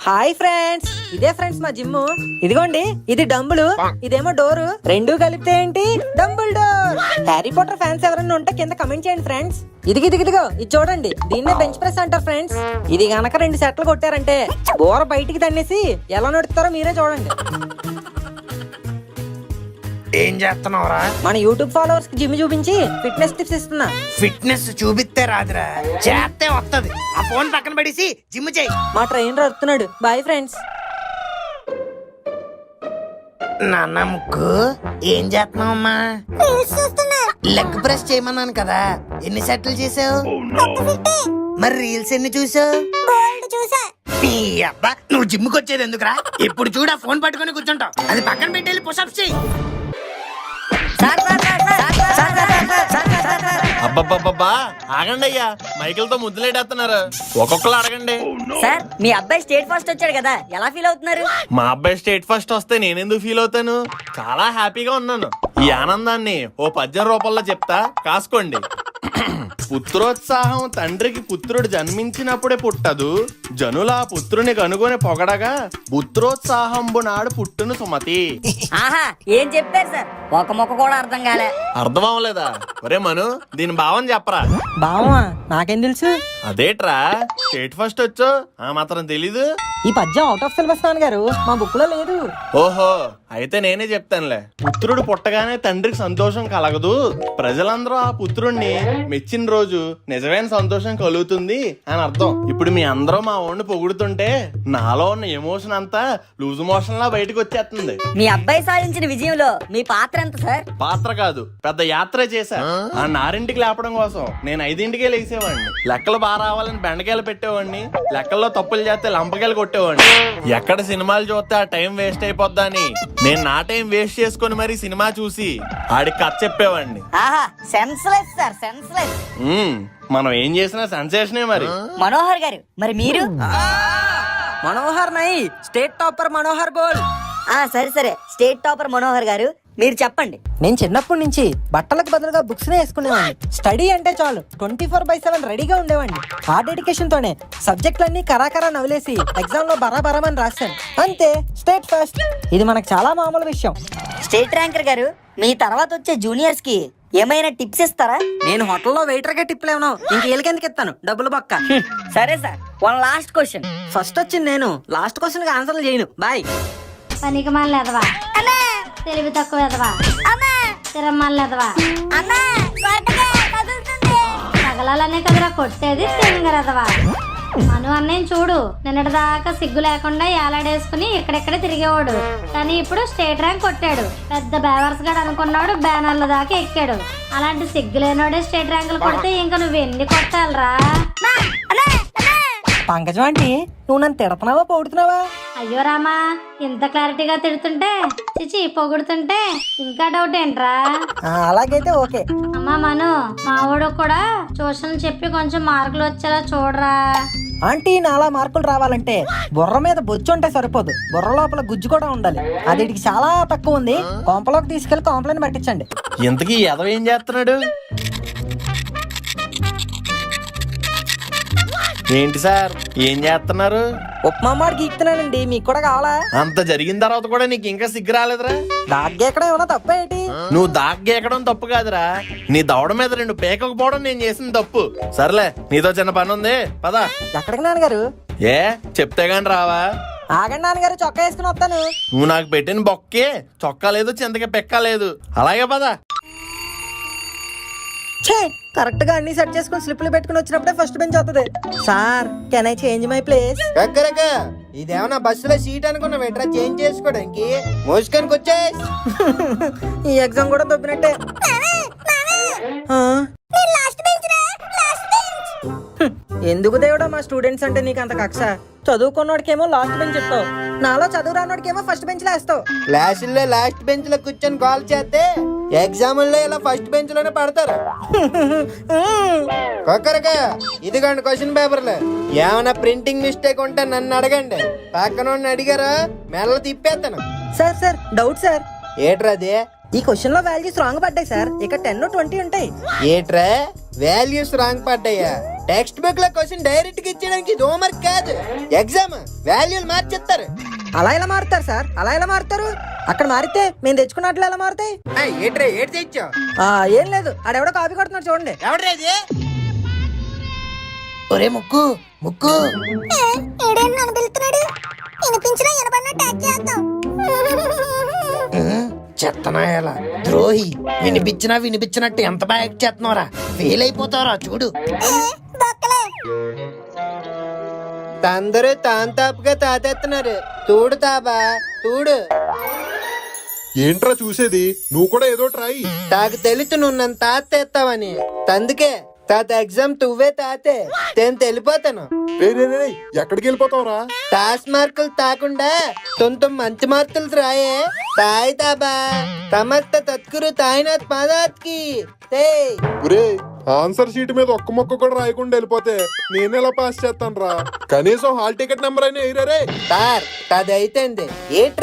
హాయ్ ఫ్రెండ్స్, ఇదే ఫ్రెండ్స్ మా జిమ్. ఇదిగోండి, ఇది డంబులు, ఇదేమో డోరు, రెండు కలిపితే ఏంటి? Dumbbell door. Harry Potter fans ఎవరైనా ఉంటే కింద కమెంట్ చేయండి ఫ్రెండ్స్. ఇదిగో ఇది చూడండి, దీన్నే బెంచ్ ప్రెస్ అంటారు ఫ్రెండ్స్. ఇది గనక 2 సెట్లు కొట్టారంటే బోర బయటికి తన్నేసి ఎలా నడుస్తారో మీరే చూడండి. ఏం చేస్తున్నావురా? మన యూట్యూబ్ ఫాలోవర్స్ కి జిమ్ చూపించి ఫిట్నెస్ టిప్స్ ఇస్తున్నా. ఫిట్నెస్ చూపిస్తే రాదురా, చేస్తే వస్తది. ఆ ఫోన్ పక్కన పడేసి జిమ్ చేయి. మా ట్రైనర్ వస్తున్నాడు. Bye friends. నాన్న ముక్కు, ఏం చేస్తున్నావమ్మా? రీల్స్ చూస్తున్నా. లెగ్ ప్రెస్ చేయమన్నాను కదా, ఎన్ని సెట్లు చేసావు? మరి రీల్స్ ఎన్ని చూసావు? బోల్డ్ చూసా. నీ అబ్బా, నువ్వు జిమ్కి వచ్చేది ఎందుకురా? ఎప్పుడు చూడా ఫోన్ పట్టుకొని కూర్చుంటావు. అది పక్కన పెట్టేసి పుషప్స్ చేయి. అబ్బబ్బబ్బా, ఆగండి అయ్యా, మైకిల్తో ముద్దులేటేస్తున్నారు. ఒక్కొక్కరు అడగండి. సార్, మీ అబ్బాయి స్టేట్ ఫస్ట్ వచ్చాడు కదా, ఎలా ఫీల్ అవుతున్నారు? మా అబ్బాయి స్టేట్ ఫస్ట్ వస్తే నేనెందుకు ఫీల్ అవుతాను? చాలా హ్యాపీగా ఉన్నాను. ఈ ఆనందాన్ని ఓ 10 రూపాయల్లో చెప్తా, కాసుకోండి. పుత్రోత్సాహం తండ్రికి పుత్రుడు జన్మించినప్పుడే పుట్టదు, జనులా పుత్రుని కనుగొని పొగడగా పుత్రోత్సాహంబు నాడు పుట్టును సుమతి. ఆహా, ఏం చెప్పారు సార్? ఒక మొక్క కూడా అర్థం కాలే. అర్థం అవ్వలేదా? ఒరే మను, దీని భావం చెప్పరా. బావా, నాకేం తెలుసు? అదేట్రా, స్టేట్ ఫస్ట్ వచ్చో ఆ మాత్రం తెలీదు? ఈ పద్యం అవుట్ ఆఫ్ సిలబస్ నాన్నగారు, మా బుక్ లో లేదు. ఓహో, అయితే నేనే చెప్తానులే. పుత్రుడు పుట్టగానే తండ్రికి సంతోషం కలగదు, ప్రజలందరూ ఆ పుత్రుణ్ణి మెచ్చిన రోజు నిజమైన సంతోషం కలుగుతుంది అని అర్థం. ఇప్పుడు మీ అందరూ మా వాడిని పొగుడుతుంటే నాలో ఉన్న ఎమోషన్ అంతా లూజ్ మోషన్ లా బయటకు వచ్చేస్తుంది. మీ అబ్బాయి సాధించిన విజయంలో మీ పాత్ర ఎంత సార్? పాత్ర కాదు, పెద్ద యాత్ర చేశా. ఆ 4ంటికి లేపడం కోసం నేను 5ంటికే లేసేవాడిని. లెక్కలు బాగా రావాలని బెండకాయలు పెట్టేవాడిని, లెక్కల్లో తప్పులు చేస్తే లంపకాయలు కొట్టేవాడిని. ఎక్కడ సినిమాలు చూస్తే ఆ టైం వేస్ట్ అయిపోద్దా అని నేను నా టైం వేస్ట్ చేసుకుని మరి సినిమా చూసి ఆడికి కథ చెప్పేవాడిని. ఆహా, సెన్స్లెస్ సార్, సెన్స్లెస్. మనం ఏం చేసినా సెన్సేషనే మరి. మనోహర్ గారు, మరి మీరు? మనోహర్ నై, స్టేట్ టాపర్ మనోహర్ బోల్. సరే, స్టేట్ టాపర్ మనోహర్ గారు, మీరు చెప్పండి. నేను చిన్నప్పటి నుంచి బట్టలకు బదులుగా బుక్స్ వేసుకునేవాడిని. స్టడీ అంటే చాలు 24/7 రెడీగా ఉండేవాడిని. ఆ డెడికేషన్ తోనే సబ్జెక్టులన్నీ కరాకరా నవలేసి ఎగ్జామ్ లో బరాబరమని రాశాను. అంతే, స్టేట్ ఫస్ట్. ఇది మనకు చాలా మామూలు విషయం. స్టేట్ ర్యాంకర్ గారు, మీ తర్వాత వచ్చే జూనియర్స్ కి ఏమైనా టిప్స్ ఇస్తారా? నేను హోటల్లో వెయిటర్ గా టిప్లు ఏమన్నా ఇంకెందుకు ఇస్తాను, డబ్బులు పక్క. సరే sir, one last question. First వచ్చింది నేను, లాస్ట్ క్వశ్చన్ కి ఆన్సర్లు చేయను. బాయ్. పనికి మళ్ళీ ఎదవా, తెలివి తక్కువ ఎదవా, తిరమల్లి ఎదవా, తగలాలనే కదరా కొట్టేది, తింగరెదవా. మను అన్నయ్య చూడు, నిన్నటి దాకా సిగ్గు లేకుండా ఏలాడేసుకుని ఇక్కడెక్కడ తిరిగేవాడు, కానీ ఇప్పుడు స్టేట్ ర్యాంక్ కొట్టాడు. పెద్ద బేవర్స్ గాడు అనుకున్నాడు, బ్యానర్ల దాకా ఎక్కాడు. అలాంటి సిగ్గు లేనోడే స్టేట్ ర్యాంకులు కొడితే ఇంకా నువ్వు ఎన్ని కొట్టాలరా? పంకజం ఆంటీ, నువ్వు నన్ను తిడుతున్నావా పొగుడుతున్నావా? అయ్యో రామా, ఇంత క్లారిటీగా తిడుతుంటే, చిచి పొగుడుతుంటే ఇంకా డౌట్ ఏంట్రా? అలాగైతే ఓకే. అమ్మా మను, మావాడు కూడా ట్యూషన్ చెప్పి కొంచెం మార్కులు వచ్చేలా చూడరా. ఆంటీ నాలా మార్కులు రావాలంటే బుర్ర మీద బొచ్చు ఉంటే సరిపోదు, బుర్ర లోపల గుజ్జు కూడా ఉండాలి. అది వీడికి చాలా తక్కువ ఉంది. కొంపలోకి తీసుకెళ్లి కాంప్లైంట్ పెట్టించండి. ఇంతకీ ఎదవ ఏం చేస్తున్నాడు? ఏంటి సార్ ఏం చేస్తున్నారు? ఉప్మా మాట గీక్తున్నానండి, మీకు కూడా కావాలా? అంత జరిగిన తర్వాత కూడా నీకు ఇంకా సిగ్గు రాలేదురా? దాగ్గెక్కడ ఏమన్నా తప్పేంటి? నువ్వు దాగ్గేయడం తప్పు కాదురా, నీ దవడ మీద 2 పేకకపోవడం నేను చేసిన తప్పు. సర్లే, నీతో చిన్న పని ఉంది, పదా. ఎక్కడికి నాన్నగారు? ఏ చెప్తే గాని రావా? ఆగండి నాన్నగారు, చొక్కా వేసుకుని వస్తాను. నువ్వు నాకు పెట్టిన బొక్కే చొక్కా లేదు, చింతకి పెక్క లేదు. అలాగే పదా. కరెక్ట్ గా అన్ని సెట్ చేసుకుని స్లిప్లు పెట్టుకుని వచ్చినప్పుడే ఫస్ట్ బెంచ్ వస్తుంది. Sir, can I change my place? Kakkaraka ఇదేమన్నా బస్సులో సీట్ అనుకున్నావు ఎట్రా చేంజ్ చేసుకోవడానికి? మోసుకొని వచ్చే. ఈ ఎగ్జామ్ కూడా దొబ్బినట్టే. ఎందుకు దేవుడా మా స్టూడెంట్స్ అంటే నీకు అంత కక్ష? చదువుకున్నోడికేమో లాస్ట్ బెంచ్ చెప్తావు, నాలో చదువు రానోడికేమో ఫస్ట్ బెంచ్ లో వేస్తావు. క్లాసుల్లో లాస్ట్ బెంచ్ లో కూర్చొని కాల్ చేస్తే ఎగ్జాముల్లో ఇలా ఫస్ట్ బెంచ్ లోనే పడతారు. కొక్కరక ఇదిగోండి క్వశ్చన్ పేపర్లు. ఏమైనా ప్రింటింగ్ మిస్టేక్ ఉంటే నన్ను అడగండి, పక్కన అడిగారా మెల్ల తిప్పేస్తాను. Sir doubt sir. ఏట్రాది? ఈ క్వశ్చన్ లో వాల్యూస్ రాంగ్ పడ్డాయి సార్. ఇక 10, 20 ఉంటాయి. ఏట్రా వాల్యూస్ రాంగ్ పడ్డాయా? టెక్స్ట్ బుక్ లో క్వశ్చన్ డైరెక్ట్ గా ఇచ్చేయడానికి ఇది హోంవర్క్ కాదు, ఎగ్జామ్. వాల్యూలు మార్చేస్తారు. అలా ఎలా మారుతారు సార్? అలా ఎలా మారుతారు? అక్కడ మారితే మేము తెచ్చుకున్నట్లు ఎలా మారుతాయి? ఏట్రా ఏడు తెచ్చావు? ఏం లేదు, ఆడెవడో కాపీ కొడుతున్నాడు చూడండి. ఎవడ్రా ఇది? ఒరే ముక్కు ముక్కు, ఏడేం నన్ను పిలుస్తున్నాడు? వినిపించినా వినపడినట్టు యాక్ట్ చేద్దాం. చెత్తనాయాల ద్రోహి, వినిపించినట్టు ఎంత బాగా యాక్ట్ చేస్తున్నావురా? ఫెయిల్ అయిపోతావురా చూడు. దొక్కలే అందరూ తాను తాపుగా తాతెత్తున్నారు. తూడు తాబా తూడు. ఏంట్రా చూసేది? నువ్వు కూడా ఏదో ట్రై. నాకు తెలుసు నువ్వు నన్ను తాత ఎత్తావని, అందుకే తాత ఎగ్జామ్ తువ్వే తాతే నేను వెళ్ళిపోతాను. ఎక్కడికి వెళ్ళిపోతావురా? పాస్ మార్కులు తాకుండా మంచి మార్కులు రాయే. తాయి తాబా తమత్త తత్కురు తాయినాథ్ పాదాత్కి. ఆన్సర్ షీట్ మీద ఒక్క మొక్క కూడా రాయకుండా వెళ్ళిపోతే నేను ఎలా పాస్ చేస్తాను రా? కనీసం హాల్ టికెట్ నెంబర్ అయినా ఎయిరే. సార్ అదైతే ఏట్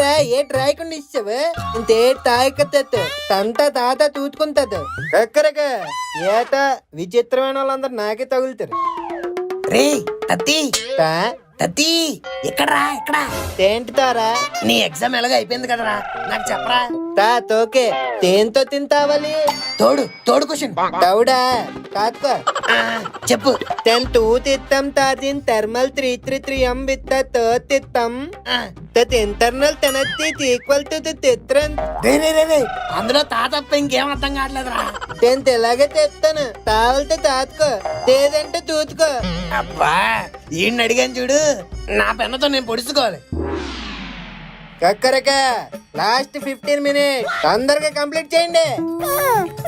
రాయకుండా ఇచ్చావు ఇంతే తాయకత్తు తంత తాత తూతుకుంటది. ఎక్కరక ఏట విచిత్రమైన వాళ్ళందరూ నాకే తగులుతారు. రే తత్తి ఎక్కడరా? ఎక్కడ ఏంటి తారా? నీ ఎగ్జామ్ ఎలాగో అయిపోయింది కదరా, నాకు చెప్పరా. తోకే తేంతో తింటావాలి. తోడు క్వశ్చన్. తౌడా కాదుకో, చెప్పు. తూ తిత్తం తాదిన్ థర్మల్ 333 విత్ తిత్తం ఇంటర్నల్ తెనత్తి ఈక్వల్ టు తిత్రం. అందులో తాతప్ప ఇంకేం అర్థం కావట్లేదురా. టెన్త్ ఎలాగే చెప్తాను. తావలితే తాతుకో, తేదంటే తూతుకో. అబ్బా ఈయన్ని అడిగాను చూడు, నా పెన్నతో నేను పొడుచుకోవాలి. కక్కరక లాస్ట్ 15 మినిట్స్ తొందరగా కంప్లీట్ చేయండి.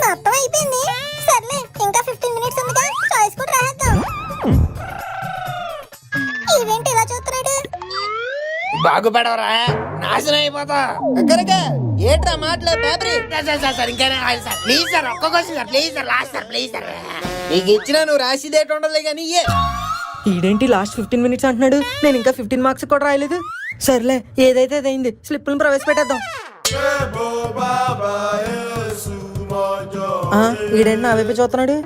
మొత్తం అయిపోయింది. సర్లే, ఇంకా 15 మినిట్స్ ఉందిగా, చాయిస్ కూడా రాద్దాం. ఈవెంట్ ఇలా చూస్తున్నాడు. బాగుపడవరా, నాశనం అయిపోతా. కక్కరక ఏట్రా మాటలే పేపరీ? సార్ ఇంకా ప్లీజ్ సార్, ఒక్క question sir, please sir, last sir, please sir. నీకు ఇచ్చినా నువ్వు రాసిదేటి ఉండలే కానీ ఈడేంటి లాస్ట్ 15 మినిట్స్ అంటున్నాడు? నేను ఇంకా 15 మార్క్స్ కూడా రాయలేదు. సర్లే, ఏదైతే అదైంది, స్లిప్పులను ప్రవేశపెట్టేద్దాం. ఈడేంటి నా వైపు చూస్తున్నాడు?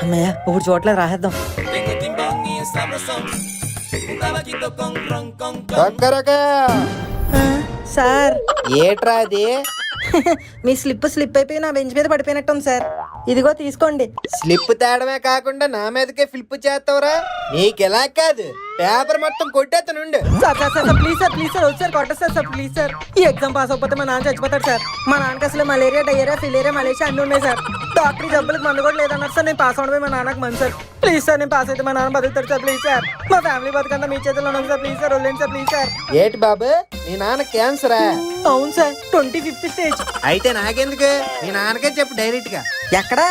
అమ్మయ్య, ఇప్పుడు చోట్ల రాసేద్దాం. సార్ ఏట్రా అది? మీ స్లిప్ అయిపోయి నా బెంచ్ మీద పడిపోయినట్టుంది సార్. ఇదిగో తీసుకోండి. స్లిప్ తేడమే కాకుండా నా మీదకే ఫ్లిప్ చేస్తావురా? నీకెలా కాదు, పేపర్ మొత్తం కొట్టేతనుండు. Sir sir sir please sir, please sir, వచ్చారు కొట్టేస్తారు సార్, ప్లీజ్ సార్. ఈ ఎగ్జామ్ పాస్ అవ్వకపోతే మా నాన్న చచ్చిపోతాడు సార్. మా నాన్నకి అసలు మలేరియా, డయేరియా, ఫిలేరియా, మలేషియా అన్ని ఉన్నాయి సార్. డాక్టర్ జబ్బులకు మందు కూడా లేదన్నారు సార్. నేను పాస్ అవడమే మా నాన్నకు మంది సార్. ప్లీజ్ సార్, నేను పాస్ అయితే మా నాన్న బతుకుతాడు సార్. ప్లీజ్ సార్, మా ఫ్యామిలీ బతుకంతా మీ చేతిలో ఉంది సార్. ప్లీజ్ సార్, వదిలేండి సార్, ప్లీజ్ సార్. ఏటి బాబు, నీ నాన్న క్యాన్సరా? అవును సార్, 25th స్టేజ్. అయితే నాకెందుకు, నీ నాన్నకే చెప్పు డైరెక్ట్ గా. ఎక్కడా?